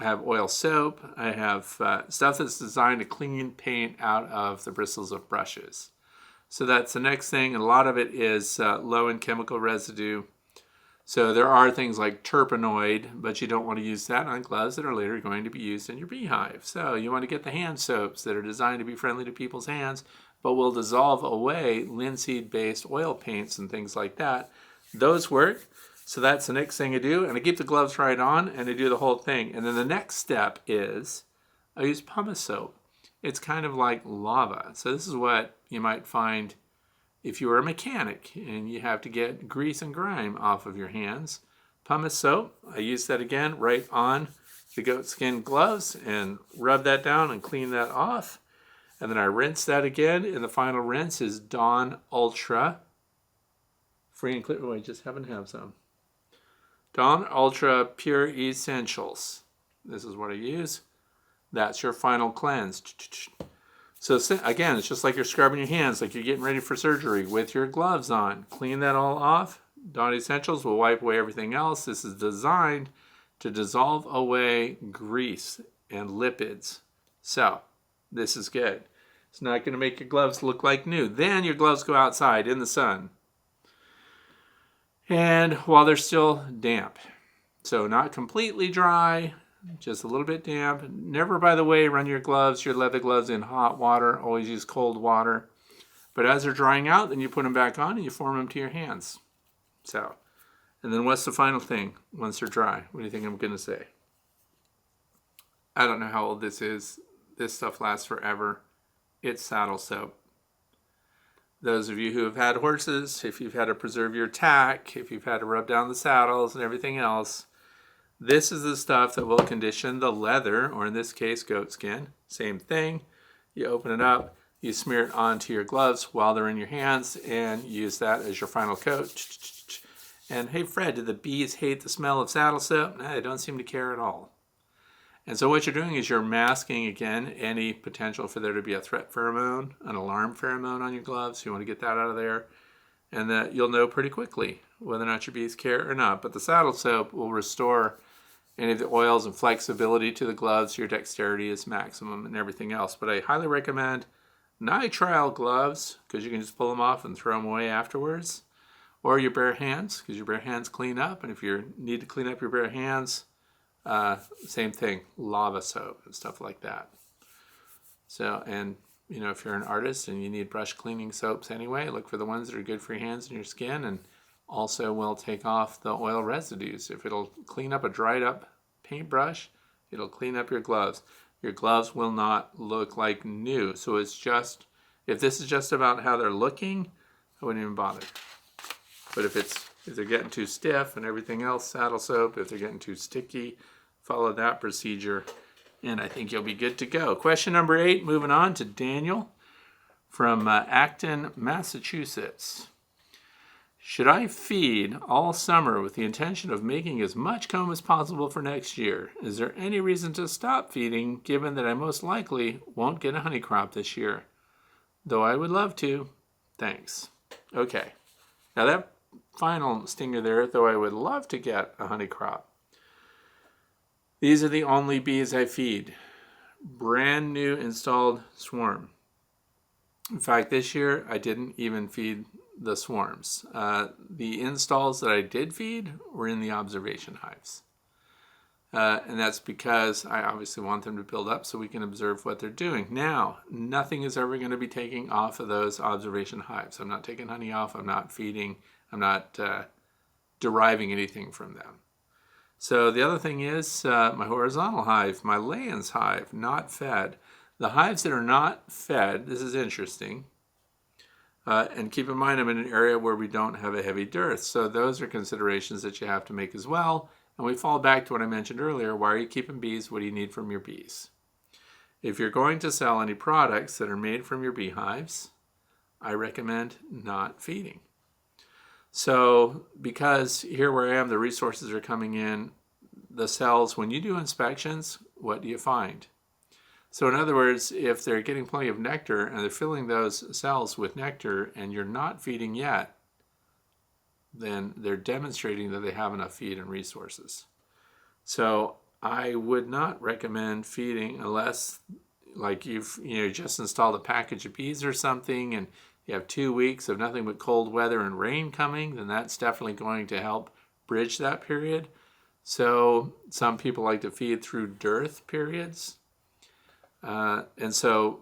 have oil soap. I have stuff that's designed to clean paint out of the bristles of brushes. So that's the next thing. And a lot of it is low in chemical residue. So there are things like terpenoid, but you don't want to use that on gloves that are later going to be used in your beehive. So you want to get the hand soaps that are designed to be friendly to people's hands, but will dissolve away linseed-based oil paints and things like that. Those work. So that's the next thing I do, and I keep the gloves right on, and I do the whole thing. And then the next step is I use pumice soap. It's kind of like lava. So this is what you might find if you were a mechanic and you have to get grease and grime off of your hands. Pumice soap, I use that again right on the goatskin gloves and rub that down and clean that off. And then I rinse that again, and the final rinse is Dawn Ultra. Free and clear. Oh, I just happen to have some. Dawn Ultra Pure Essentials. This is what I use. That's your final cleanse. So again, it's just like you're scrubbing your hands, like you're getting ready for surgery with your gloves on. Clean that all off. Dawn Essentials will wipe away everything else. This is designed to dissolve away grease and lipids. So this is good. It's not going to make your gloves look like new. Then your gloves go outside in the sun, and while they're still damp. So not completely dry, just a little bit damp. Never, by the way, run your leather gloves in hot water. Always use cold water. But as they're drying out, then you put them back on and you form them to your hands. So, and then what's the final thing once they're dry? What do you think I'm going to say? I don't know how old this is. This stuff lasts forever. It's saddle soap. Those of you who have had horses, if you've had to preserve your tack, if you've had to rub down the saddles and everything else, this is the stuff that will condition the leather, or in this case, goat skin. Same thing. You open it up, you smear it onto your gloves while they're in your hands, and use that as your final coat. And hey, Fred, do the bees hate the smell of saddle soap? No, they don't seem to care at all. And so what you're doing is you're masking, again, any potential for there to be a threat pheromone, an alarm pheromone on your gloves. You want to get that out of there. And that you'll know pretty quickly whether or not your bees care or not. But the saddle soap will restore any of the oils and flexibility to the gloves. Your dexterity is maximum and everything else. But I highly recommend nitrile gloves, because you can just pull them off and throw them away afterwards. Or your bare hands, because your bare hands clean up. And if you need to clean up your bare hands, same thing, lava soap and stuff like that. So, and if you're an artist and you need brush cleaning soaps anyway, look for the ones that are good for your hands and your skin, and also will take off the oil residues. If it'll clean up a dried up paintbrush, it'll clean up your gloves. Your gloves will not look like new. So it's just, if this is just about how they're looking, I wouldn't even bother. But if they're getting too stiff and everything else, saddle soap, if they're getting too sticky, follow that procedure, and I think you'll be good to go. Question number 8, moving on to Daniel from Acton, Massachusetts. Should I feed all summer with the intention of making as much comb as possible for next year? Is there any reason to stop feeding, given that I most likely won't get a honey crop this year? Though I would love to. Thanks. Okay. Now that final stinger there, though I would love to get a honey crop. These are the only bees I feed. Brand new installed swarm. In fact, this year I didn't even feed the swarms. The installs that I did feed were in the observation hives. And that's because I obviously want them to build up so we can observe what they're doing. Now, nothing is ever going to be taking off of those observation hives. I'm not taking honey off. I'm not feeding. I'm not deriving anything from them. So the other thing is my horizontal hive, my Layens hive, not fed. The hives that are not fed, this is interesting, and keep in mind I'm in an area where we don't have a heavy dearth. So those are considerations that you have to make as well. And we fall back to what I mentioned earlier. Why are you keeping bees? What do you need from your bees? If you're going to sell any products that are made from your beehives, I recommend not feeding. So because here where I am, the resources are coming in, the cells, when you do inspections, what do you find? So in other words, if they're getting plenty of nectar and they're filling those cells with nectar and you're not feeding yet, then they're demonstrating that they have enough feed and resources. So I would not recommend feeding unless like you've just installed a package of bees or something and you have 2 weeks of nothing but cold weather and rain coming, then that's definitely going to help bridge that period. So some people like to feed through dearth periods. And so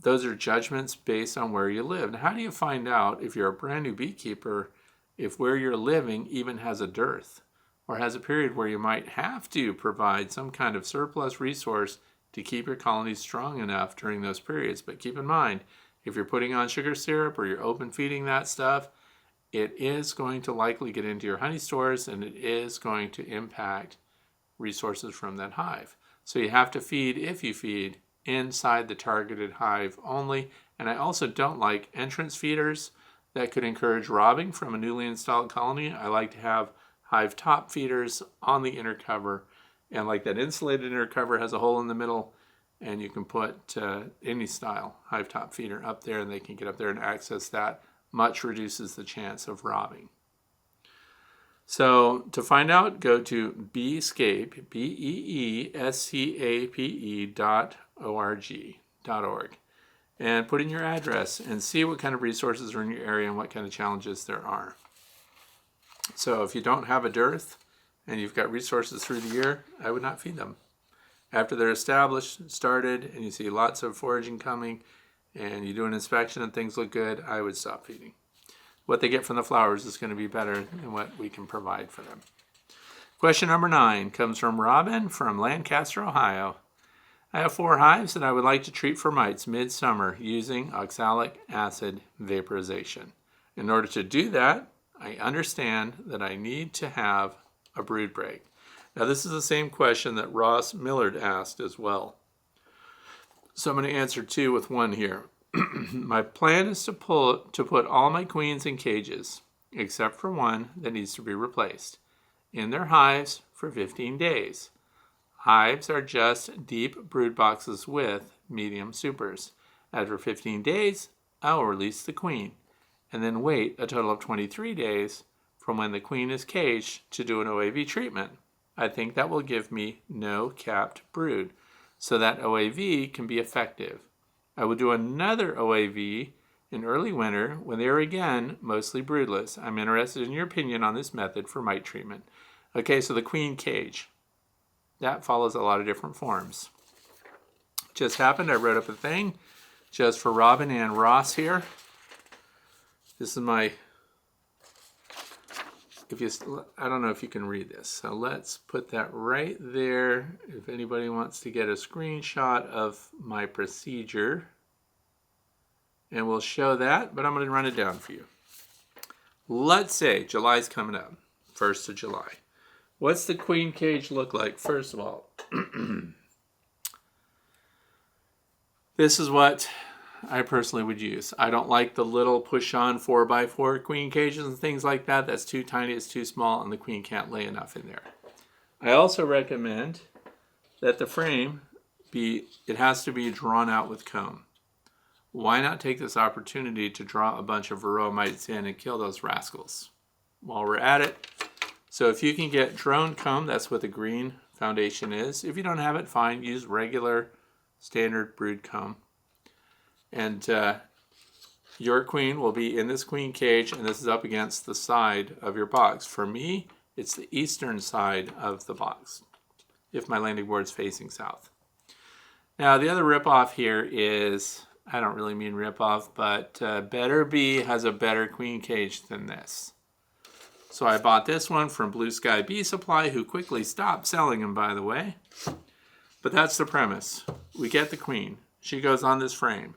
those are judgments based on where you live. Now, how do you find out if you're a brand new beekeeper if where you're living even has a dearth or has a period where you might have to provide some kind of surplus resource to keep your colonies strong enough during those periods? But keep in mind, if you're putting on sugar syrup or you're open feeding that stuff, it is going to likely get into your honey stores and it is going to impact resources from that hive. So you have to feed, if you feed, inside the targeted hive only. And I also don't like entrance feeders that could encourage robbing from a newly installed colony. I like to have hive top feeders on the inner cover. And like that insulated inner cover has a hole in the middle, and you can put any style hive top feeder up there and they can get up there and access that. Much reduces the chance of robbing. So to find out, go to Beescape, beescape.org, and put in your address and see what kind of resources are in your area and what kind of challenges there are. So if you don't have a dearth and you've got resources through the year, I would not feed them. After they're established, started, and you see lots of foraging coming, and you do an inspection and things look good, I would stop feeding. What they get from the flowers is going to be better than what we can provide for them. Question number 9 comes from Robin from Lancaster, Ohio. I have 4 hives that I would like to treat for mites midsummer using oxalic acid vaporization. In order to do that, I understand that I need to have a brood break. Now this is the same question that Ross Millard asked as well. So I'm going to answer 2 with 1 here. My plan is to put all my queens in cages, except for one that needs to be replaced, in their hives for 15 days. Hives are just deep brood boxes with medium supers. After 15 days, I will release the queen, and then wait a total of 23 days from when the queen is caged to do an OAV treatment. I think that will give me no capped brood, so that OAV can be effective. I will do another OAV in early winter when they are again mostly broodless. I'm interested in your opinion on this method for mite treatment. Okay, so the queen cage. That follows a lot of different forms. Just happened, I wrote up a thing just for Robin and Ross here. This is my I don't know if you can read this. So let's put that right there. If anybody wants to get a screenshot of my procedure, and we'll show that, but I'm going to run it down for you. Let's say July's coming up, 1st of July. What's the queen cage look like? First of all, this is what I personally would use. I don't like the little push-on 4x4 queen cages and things like that. That's too tiny, it's too small, and the queen can't lay enough in there. I also recommend that the frame it has to be drawn out with comb. Why not take this opportunity to draw a bunch of varroa mites in and kill those rascals while we're at it? So if you can get drone comb, that's what the green foundation is. If you don't have it, fine, use regular standard brood comb. And your queen will be in this queen cage, and this is up against the side of your box. For me, it's the eastern side of the box, if my landing board's facing south. Now, the other ripoff here is, I don't really mean ripoff, but Better Bee has a better queen cage than this. So I bought this one from Blue Sky Bee Supply, who quickly stopped selling them, by the way. But that's the premise. We get the queen. She goes on this frame.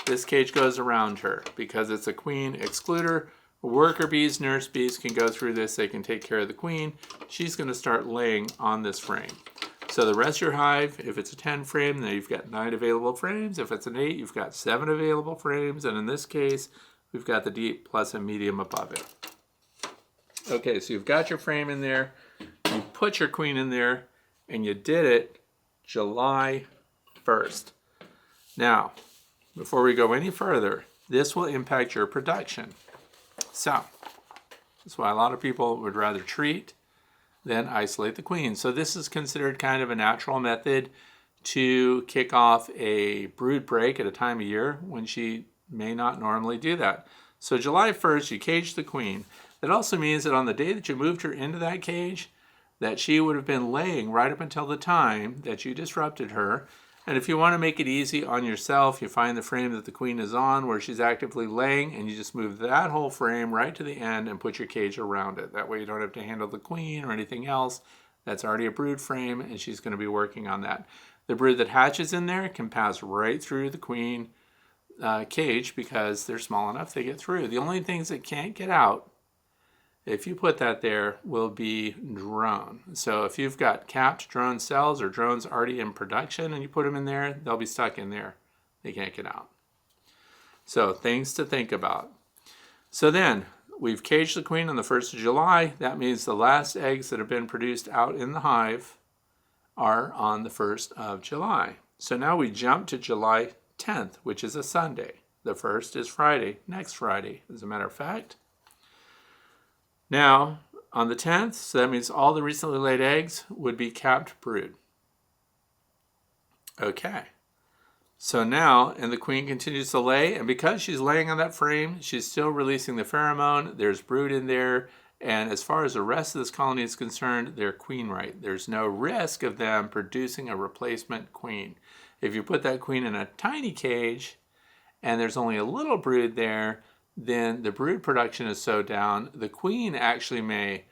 This cage goes around her because it's a queen excluder. Worker bees, nurse bees can go through this. They can take care of the queen. She's going to start laying on this frame. So the rest of your hive, if it's a 10 frame, then you've got 9 available frames. If it's an 8, you've got 7 available frames. And in this case, we've got the deep plus a medium above it. Okay, so you've got your frame in there. You put your queen in there, and you did it July 1st. Now, before we go any further, this will impact your production. So, that's why a lot of people would rather treat than isolate the queen. So this is considered kind of a natural method to kick off a brood break at a time of year when she may not normally do that. So July 1st, you cage the queen. That also means that on the day that you moved her into that cage, that she would have been laying right up until the time that you disrupted her. And if you want to make it easy on yourself, you find the frame that the queen is on where she's actively laying, and you just move that whole frame right to the end and put your cage around it. That way you don't have to handle the queen or anything else. That's already a brood frame, and she's going to be working on that. The brood that hatches in there can pass right through the queen cage because they're small enough to get through. The only things that can't get out, if you put that there, will be drone. So if you've got capped drone cells or drones already in production and you put them in there, they'll be stuck in there. They can't get out. So things to think about. So then we've caged the queen on the 1st of July. That means the last eggs that have been produced out in the hive are on the 1st of July. So now we jump to July 10th, which is a Sunday. The 1st is Friday, next Friday, as a matter of fact. Now, on the 10th, so that means all the recently laid eggs would be capped brood. Okay. So now, and the queen continues to lay, and because she's laying on that frame, she's still releasing the pheromone. There's brood in there, and as far as the rest of this colony is concerned, they're queen right. There's no risk of them producing a replacement queen. If you put that queen in a tiny cage, and there's only a little brood there, then the brood production is so down, the queen actually may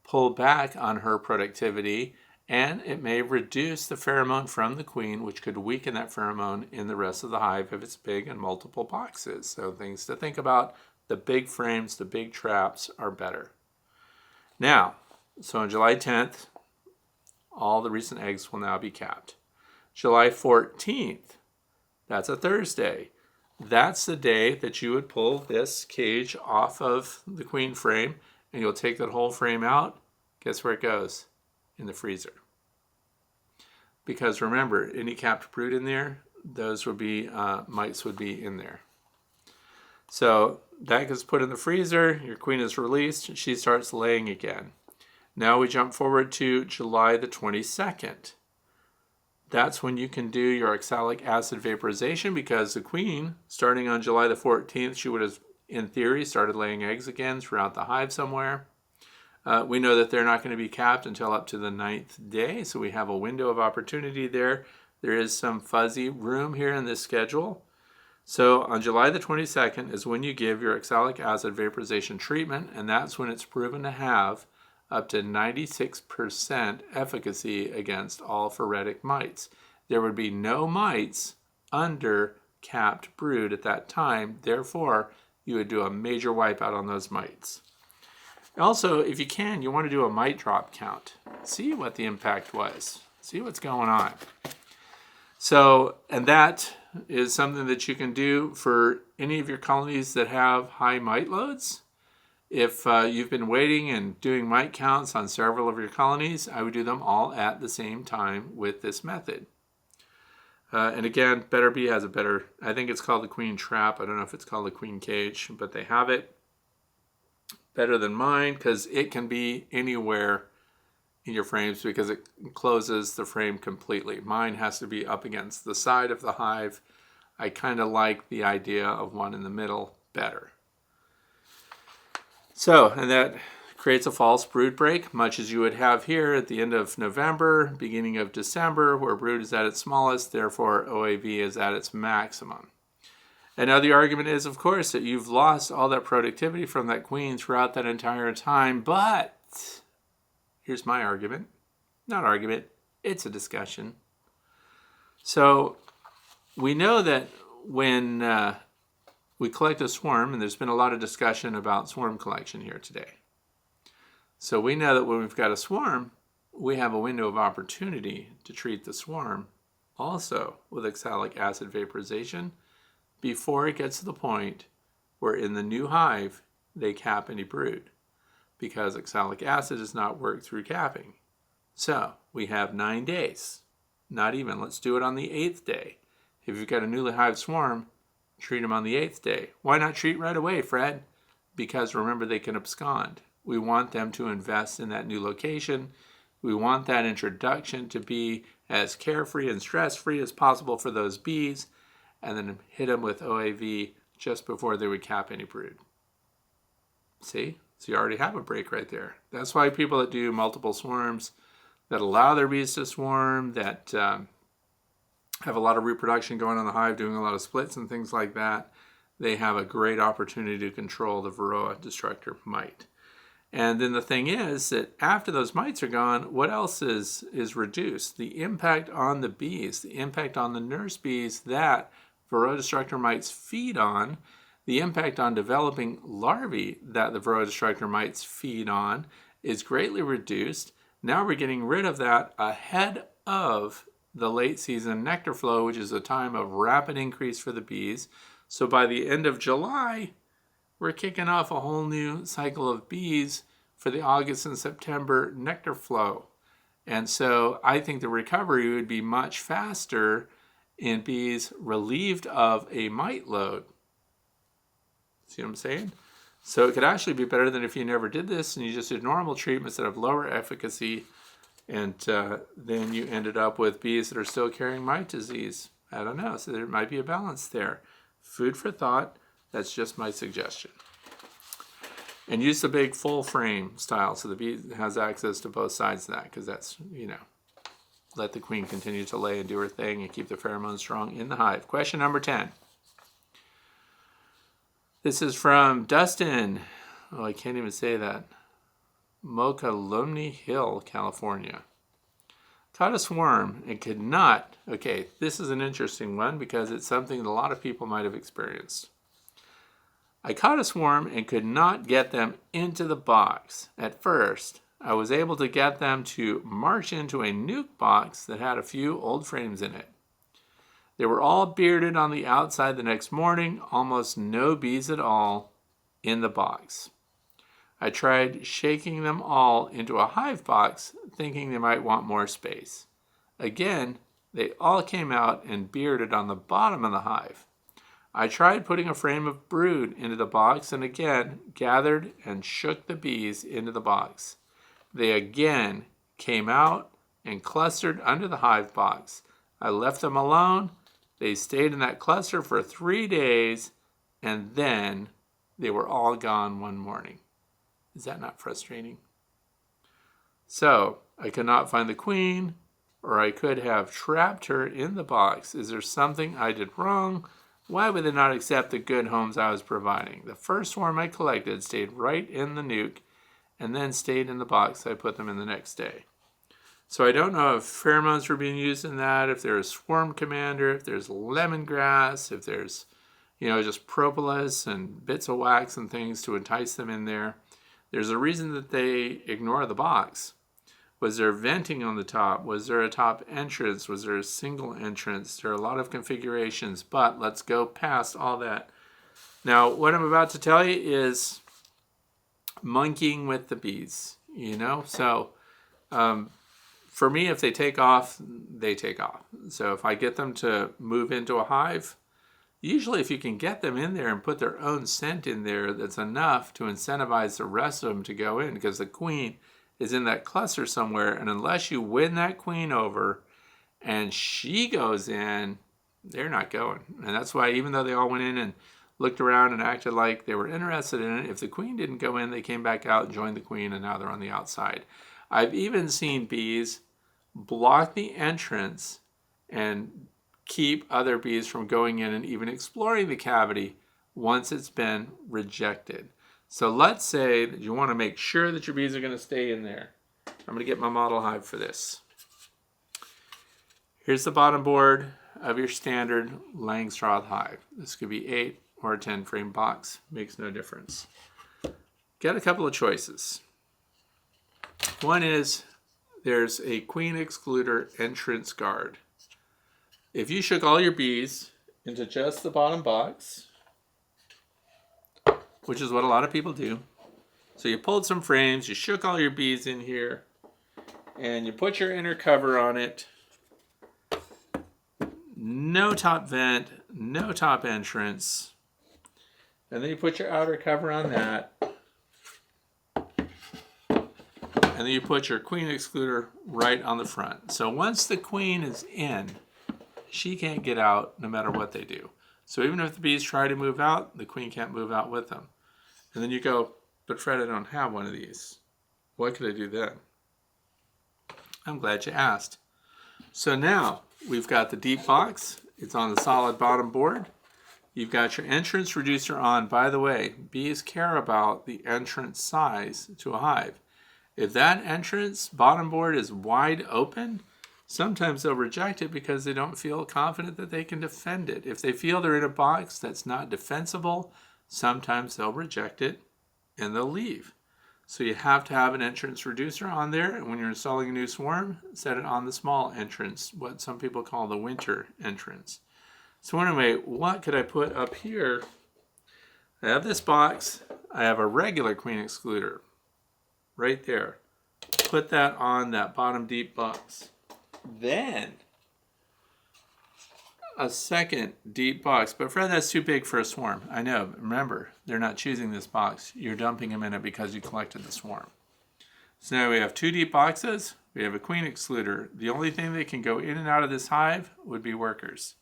pull back on her productivity, and it may reduce the pheromone from the queen, which could weaken that pheromone in the rest of the hive if it's big and multiple boxes. So things to think about. The big frames, the big traps are better. Now, so on July 10th, all the recent eggs will now be capped. July 14th, that's a Thursday. That's the day that you would pull this cage off of the queen frame, and you'll take that whole frame out. Guess where it goes? In the freezer. Because remember, any capped brood in there, those would be, mites would be in there. So that gets put in the freezer, your queen is released, she starts laying again. Now we jump forward to July the 22nd. That's when you can do your oxalic acid vaporization, because the queen, starting on July the 14th, she would have, in theory, started laying eggs again throughout the hive somewhere. We know that they're not going to be capped until up to the 9th day, so we have a window of opportunity there. There is some fuzzy room here in this schedule. So on July the 22nd is when you give your oxalic acid vaporization treatment, and that's when it's proven to have up to 96% efficacy against all phoretic mites. There would be no mites under capped brood at that time. Therefore, you would do a major wipeout on those mites. Also, if you can, you want to do a mite drop count. See what the impact was. See what's going on. So, and that is something that you can do for any of your colonies that have high mite loads. If you've been waiting and doing mite counts on several of your colonies, I would do them all at the same time with this method. And again, Better Bee has a better, I think it's called the Queen Trap. I don't know if it's called the Queen Cage, but they have it better than mine because it can be anywhere in your frames because it closes the frame completely. Mine has to be up against the side of the hive. I kind of like the idea of one in the middle better. So, and that creates a false brood break, much as you would have here at the end of November, beginning of December, where brood is at its smallest, therefore OAV is at its maximum. And now the argument is, of course, that you've lost all that productivity from that queen throughout that entire time, but here's my argument. Not argument, it's a discussion. So we know that when we collect a swarm, and there's been a lot of discussion about swarm collection here today. So we know that when we've got a swarm, we have a window of opportunity to treat the swarm also with oxalic acid vaporization before it gets to the point where in the new hive they cap any brood, because oxalic acid does not work through capping. So we have 9 days, not even. Let's do it on the 8th day. If you've got a newly hived swarm, treat them on the 8th day. Why not treat right away, Fred? Because remember, they can abscond. We want them to invest in that new location. We want that introduction to be as carefree and stress-free as possible for those bees, and then hit them with OAV just before they would cap any brood. See? So you already have a break right there. That's why people that do multiple swarms, that allow their bees to swarm, that have a lot of reproduction going on in the hive, doing a lot of splits and things like that, they have a great opportunity to control the Varroa destructor mite. And then the thing is that after those mites are gone, what else is reduced? The impact on the bees, the impact on the nurse bees that Varroa destructor mites feed on, the impact on developing larvae that the Varroa destructor mites feed on is greatly reduced. Now we're getting rid of that ahead of the late season nectar flow, which is a time of rapid increase for the bees. So by the end of July, we're kicking off a whole new cycle of bees for the August and September nectar flow. And so I think the recovery would be much faster in bees relieved of a mite load. See what I'm saying? So it could actually be better than if you never did this and you just did normal treatments that have lower efficacy, and then you ended up with bees that are still carrying mite disease. I don't know. So there might be a balance there. Food for thought. That's just my suggestion. And use the big full frame style so the bee has access to both sides of that, because that's, let the queen continue to lay and do her thing and keep the pheromones strong in the hive. Question number 10. This is from Dustin. Oh, I can't even say that. Mokelumne Hill, California. Caught a swarm and could not. Okay, this is an interesting one because it's something that a lot of people might have experienced. I caught a swarm and could not get them into the box. At first, I was able to get them to march into a nuke box that had a few old frames in it. They were all bearded on the outside the next morning, almost no bees at all in the box. I tried shaking them all into a hive box, thinking they might want more space. Again, they all came out and bearded on the bottom of the hive. I tried putting a frame of brood into the box and again gathered and shook the bees into the box. They again came out and clustered under the hive box. I left them alone. They stayed in that cluster for 3 days, and then they were all gone one morning. Is that not frustrating? So, I could not find the queen, or I could have trapped her in the box. Is there something I did wrong? Why would they not accept the good homes I was providing? The first swarm I collected stayed right in the nuke and then stayed in the box I put them in the next day. So I don't know if pheromones were being used in that, if there's swarm commander, if there's lemongrass, if there's, just propolis and bits of wax and things to entice them in there. There's a reason that they ignore the box. Was there venting on the top? Was there a top entrance? Was there a single entrance? There are a lot of configurations, but let's go past all that. Now, what I'm about to tell you is monkeying with the bees, So for me, if they take off, they take off. So if I get them to move into a hive, usually if you can get them in there and put their own scent in there, that's enough to incentivize the rest of them to go in, because the queen is in that cluster somewhere, and unless you win that queen over and she goes in, they're not going. And that's why, even though they all went in and looked around and acted like they were interested in it, if the queen didn't go in, they came back out and joined the queen, and now they're on the outside. I've even seen bees block the entrance and keep other bees from going in and even exploring the cavity once it's been rejected. So let's say that you want to make sure that your bees are going to stay in there. I'm going to get my model hive for this. Here's the bottom board of your standard Langstroth hive. This could be 8 or a 10 frame box. Makes no difference. Got a couple of choices. One is there's a queen excluder entrance guard. If you shook all your bees into just the bottom box, which is what a lot of people do. So you pulled some frames, you shook all your bees in here, and you put your inner cover on it. No top vent, no top entrance. And then you put your outer cover on that. And then you put your queen excluder right on the front. So once the queen is in, she can't get out no matter what they do. So even if the bees try to move out, the queen can't move out with them. And then you go, but Fred, I don't have one of these. What could I do then? I'm glad you asked. So now we've got the deep box. It's on the solid bottom board. You've got your entrance reducer on. By the way, bees care about the entrance size to a hive. If that entrance bottom board is wide open, sometimes they'll reject it because they don't feel confident that they can defend it. If they feel they're in a box that's not defensible, sometimes they'll reject it and they'll leave. So you have to have an entrance reducer on there, and when you're installing a new swarm, set it on the small entrance, what some people call the winter entrance. So anyway, what could I put up here? I have this box. I have a regular queen excluder right there. Put that on that bottom deep box. Then a second deep box. But Fred, that's too big for a swarm. I know. Remember, they're not choosing this box. You're dumping them in it because you collected the swarm. So now we have 2 deep boxes. We have a queen excluder. The only thing that can go in and out of this hive would be workers.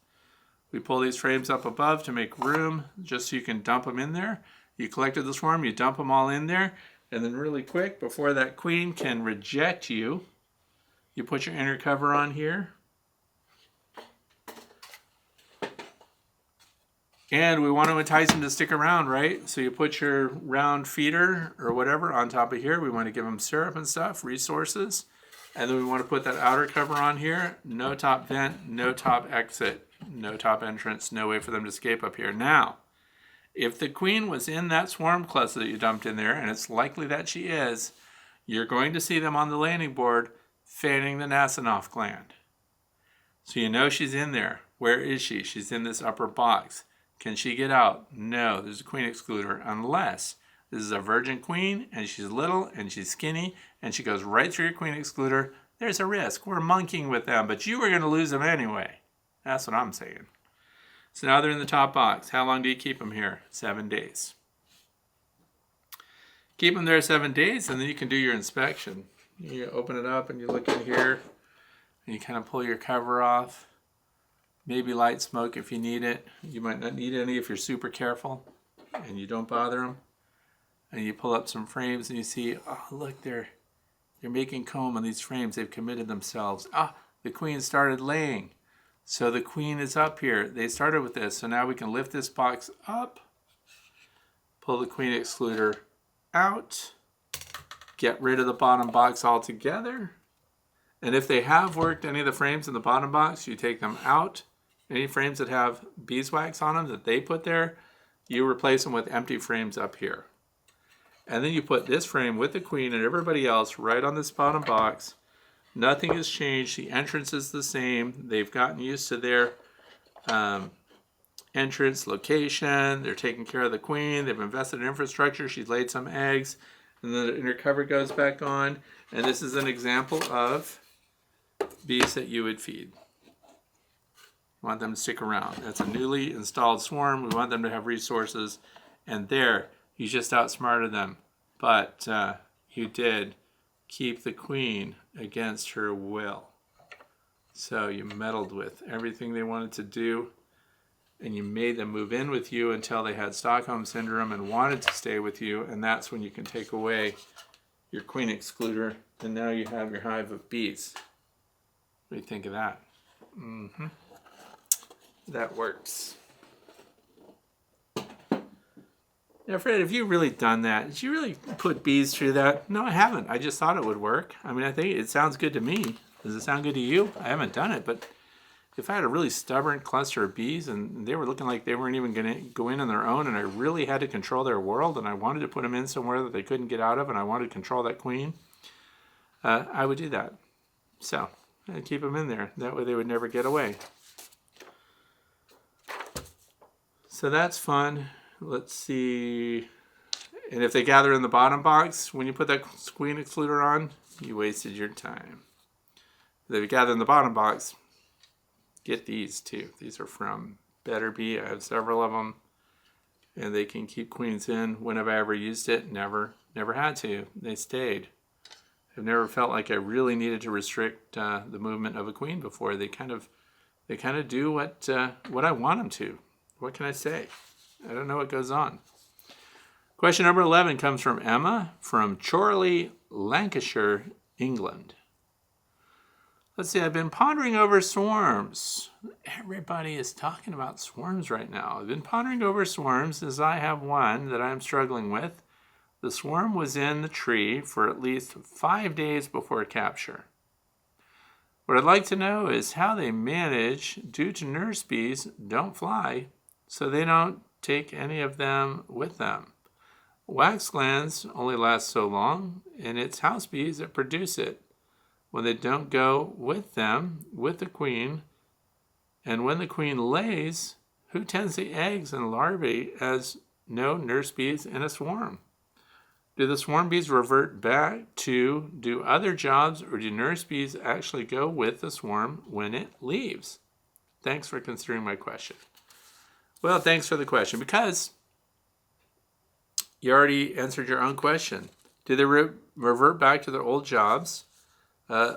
We pull these frames up above to make room just so you can dump them in there. You collected the swarm, you dump them all in there, and then really quick, before that queen can reject you, you put your inner cover on here. And we want to entice them to stick around, right? So you put your round feeder or whatever on top of here. We want to give them syrup and stuff, resources. And then we want to put that outer cover on here. No top vent, no top exit, no top entrance, no way for them to escape up here. Now, if the queen was in that swarm cluster that you dumped in there, and it's likely that she is, you're going to see them on the landing board fanning the Nasonov gland. So you know she's in there. Where is she? She's in this upper box. Can she get out? No, there's a queen excluder, unless this is a virgin queen and she's little and she's skinny and she goes right through your queen excluder. There's a risk. We're monkeying with them, but you were going to lose them anyway. That's what I'm saying. So now they're in the top box. How long do you keep them here? 7 days. Keep them there 7 days, and then you can do your inspection. You open it up and you look in here and you kind of pull your cover off. Maybe light smoke if you need it. You might not need any if you're super careful and you don't bother them. And you pull up some frames and you see, oh, look, they're making comb on these frames. They've committed themselves. Ah, the queen started laying. So the queen is up here. They started with this. So now we can lift this box up, pull the queen excluder out, get rid of the bottom box altogether. And if they have worked any of the frames in the bottom box, you take them out. Any frames that have beeswax on them that they put there, you replace them with empty frames up here. And then you put this frame with the queen and everybody else right on this bottom box. Nothing has changed. The entrance is the same. They've gotten used to their entrance location. They're taking care of the queen. They've invested in infrastructure. She's laid some eggs. And then the inner cover goes back on. And this is an example of bees that you would feed. We want them to stick around. That's a newly installed swarm. We want them to have resources. And there, you just outsmarted them. But you did keep the queen against her will. So you meddled with everything they wanted to do, and you made them move in with you until they had Stockholm Syndrome and wanted to stay with you, and that's when you can take away your queen excluder, and now you have your hive of bees. What do you think of that? That works. Now, Fred, have you really done that? Did you really put bees through that? No, I haven't. I just thought it would work. I mean, I think it sounds good to me. Does it sound good to you? I haven't done it, but if I had a really stubborn cluster of bees and they were looking like they weren't even going to go in on their own, and I really had to control their world, and I wanted to put them in somewhere that they couldn't get out of, and I wanted to control that queen, I would do that. So I'd keep them in there. That way they would never get away. So that's fun. Let's see. And if they gather in the bottom box, when you put that queen excluder on, you wasted your time. If they gather in the bottom box, get these too. These are from Better Bee. I have several of them. And they can keep queens in. When have I ever used it? Never. Never had to. They stayed. I've never felt like I really needed to restrict the movement of a queen before. They kind of do what I want them to. What can I say? I don't know what goes on. Question number 11 comes from Emma from Chorley, Lancashire, England. Let's see, I've been pondering over swarms. Everybody is talking about swarms right now. I've been pondering over swarms as I have one that I'm struggling with. The swarm was in the tree for at least 5 days before capture. What I'd like to know is how they manage, due to nurse bees don't fly, so they don't take any of them with them. Wax glands only last so long, and it's house bees that produce it. When they don't go with them, with the queen, and when the queen lays, who tends the eggs and larvae as no nurse bees in a swarm? Do the swarm bees revert back to do other jobs, or do nurse bees actually go with the swarm when it leaves? Thanks for considering my question. Well, thanks for the question, because you already answered your own question. Do they revert back to their old jobs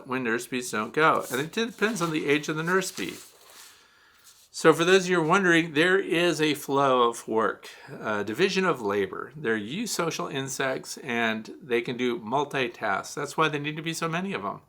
when nurse bees don't go? And it depends on the age of the nurse bee. So for those of you who are wondering, there is a flow of work, division of labor. They're eusocial insects, and they can do multitask. That's why there need to be so many of them.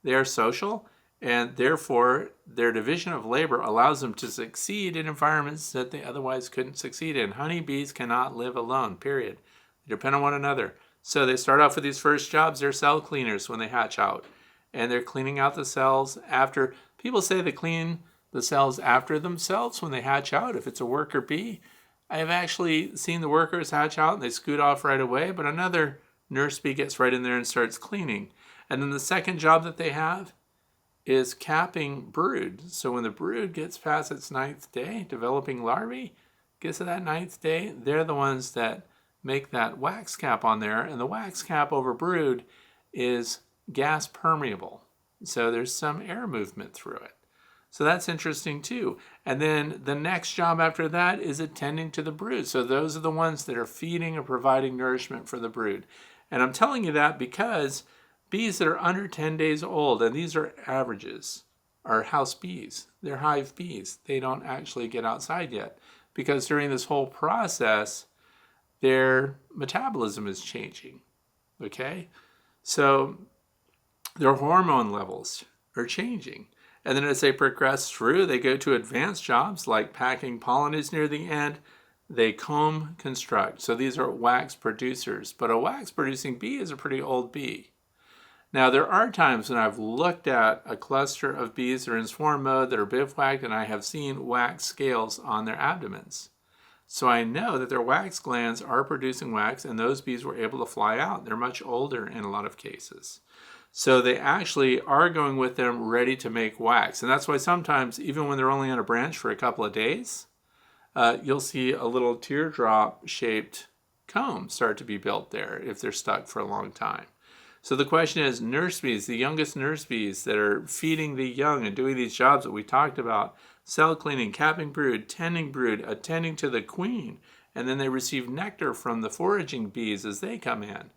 They are social, and therefore their division of labor allows them to succeed in environments that they otherwise couldn't succeed in. Honeybees cannot live alone, period. They depend on one another. So they start off with these first jobs. They're cell cleaners when they hatch out. And they're cleaning out the cells after. People say they clean the cells after themselves when they hatch out, if it's a worker bee. I have actually seen the workers hatch out and they scoot off right away, but another nurse bee gets right in there and starts cleaning. And then the second job that they have is capping brood. So when the brood gets past its 9th day, developing larvae, gets to that 9th day, they're the ones that make that wax cap on there. And the wax cap over brood is gas permeable. So there's some air movement through it. So that's interesting too. And then the next job after that is attending to the brood. So those are the ones that are feeding and providing nourishment for the brood. And I'm telling you that because bees that are under 10 days old, and these are averages, are house bees. They're hive bees. They don't actually get outside yet because during this whole process, their metabolism is changing, okay? So their hormone levels are changing. And then as they progress through, they go to advanced jobs like packing pollinators near the end. They comb construct. So these are wax producers. But a wax producing bee is a pretty old bee. Now, there are times when I've looked at a cluster of bees that are in swarm mode that are bivouacked, and I have seen wax scales on their abdomens. So I know that their wax glands are producing wax, and those bees were able to fly out. They're much older in a lot of cases. So they actually are going with them ready to make wax. And that's why sometimes, even when they're only on a branch for a couple of days, you'll see a little teardrop-shaped comb start to be built there if they're stuck for a long time. So the question is, nurse bees, the youngest nurse bees that are feeding the young and doing these jobs that we talked about, cell cleaning, capping brood, attending to the queen, and then they receive nectar from the foraging bees as they come in.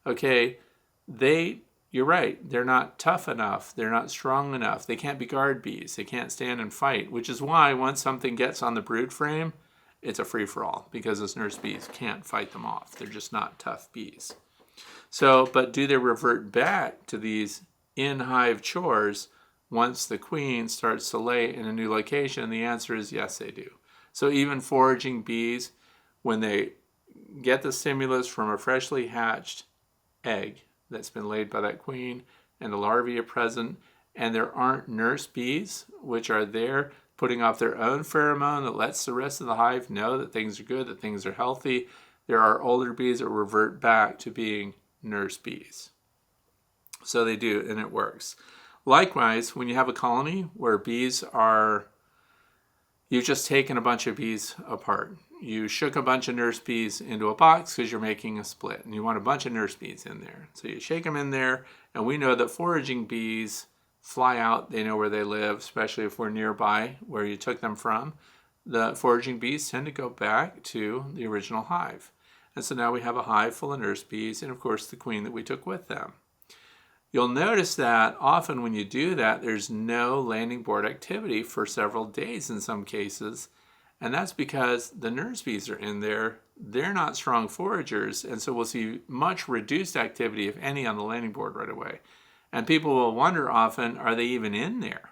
Okay, you're right, they're not tough enough, they're not strong enough, they can't be guard bees, they can't stand and fight, which is why once something gets on the brood frame, it's a free-for-all, because those nurse bees can't fight them off. They're just not tough bees. So, but do they revert back to these in-hive chores once the queen starts to lay in a new location? The answer is yes, they do. So even foraging bees, when they get the stimulus from a freshly hatched egg that's been laid by that queen, and the larvae are present, and there aren't nurse bees, which are there putting off their own pheromone that lets the rest of the hive know that things are good, that things are healthy, there are older bees that revert back to being nurse bees. So they do, and it works. Likewise, when you have a colony where you've just taken a bunch of bees apart. You shook a bunch of nurse bees into a box because you're making a split, and you want a bunch of nurse bees in there. So you shake them in there, and we know that foraging bees fly out. They know where they live, especially if we're nearby where you took them from. The foraging bees tend to go back to the original hive. And so now we have a hive full of nurse bees and, of course, the queen that we took with them. You'll notice that often when you do that, there's no landing board activity for several days in some cases. And that's because the nurse bees are in there. They're not strong foragers. And so we'll see much reduced activity, if any, on the landing board right away. And people will wonder often, are they even in there?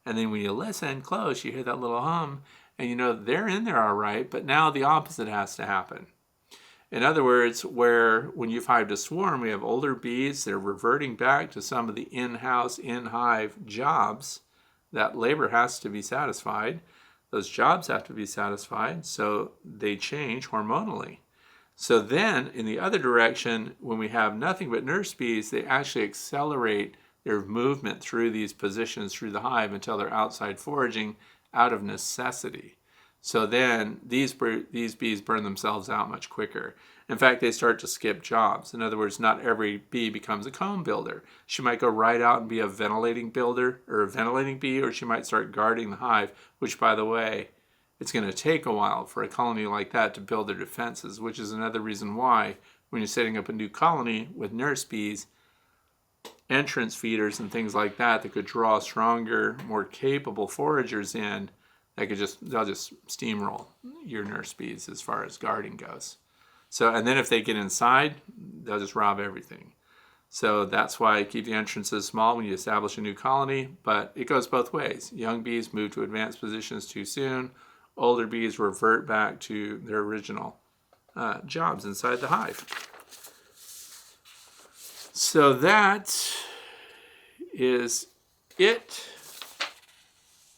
And then when you listen close, you hear that little hum, and you know they're in there all right, but now the opposite has to happen. In other words, when you've hived a swarm, we have older bees, they're reverting back to some of the in-house, in-hive jobs. That labor has to be satisfied. Those jobs have to be satisfied, so they change hormonally. So then, in the other direction, when we have nothing but nurse bees, they actually accelerate their movement through these positions through the hive until they're outside foraging out of necessity. So then these bees burn themselves out much quicker. In fact, they start to skip jobs. In other words, not every bee becomes a comb builder. She might go right out and be a ventilating builder or a ventilating bee, or she might start guarding the hive, which, by the way, it's going to take a while for a colony like that to build their defenses, which is another reason why when you're setting up a new colony with nurse bees, entrance feeders and things like that could draw stronger, more capable foragers in, they'll just steamroll your nurse bees as far as guarding goes. So, and then if they get inside, they'll just rob everything. So that's why I keep the entrances small when you establish a new colony, but it goes both ways. Young bees move to advanced positions too soon. Older bees revert back to their original jobs inside the hive. So that is it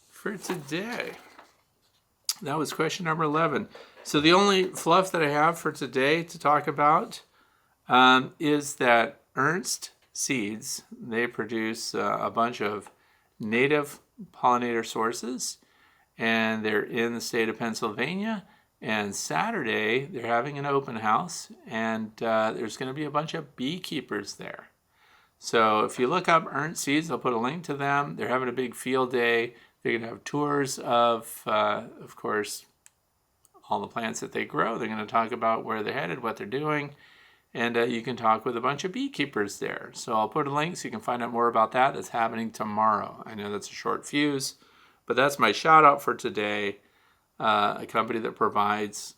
for today. That was question number 11. So the only fluff that I have for today to talk about is that Ernst Seeds, they produce a bunch of native pollinator sources, and they're in the state of Pennsylvania. And Saturday, they're having an open house, and there's going to be a bunch of beekeepers there. So if you look up Ernst Seeds, I'll put a link to them. They're having a big field day. They're going to have tours of course, all the plants that they grow. They're going to talk about where they're headed, what they're doing, and you can talk with a bunch of beekeepers there. So I'll put a link so you can find out more about that. That's happening tomorrow. I know that's a short fuse, but that's my shout out for today. A company that provides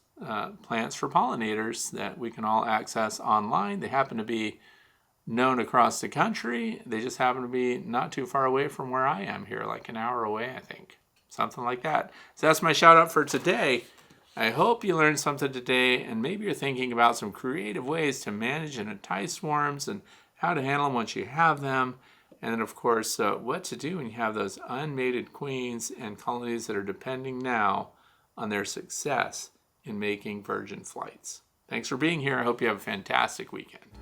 plants for pollinators that we can all access online. They happen to be known across the country. They just happen to be not too far away from where I am here, like an hour away, I think. Something like that. So that's my shout out for today. I hope you learned something today, and maybe you're thinking about some creative ways to manage and entice swarms and how to handle them once you have them. And then, of course, what to do when you have those unmated queens and colonies that are depending now on their success in making virgin flights. Thanks for being here. I hope you have a fantastic weekend.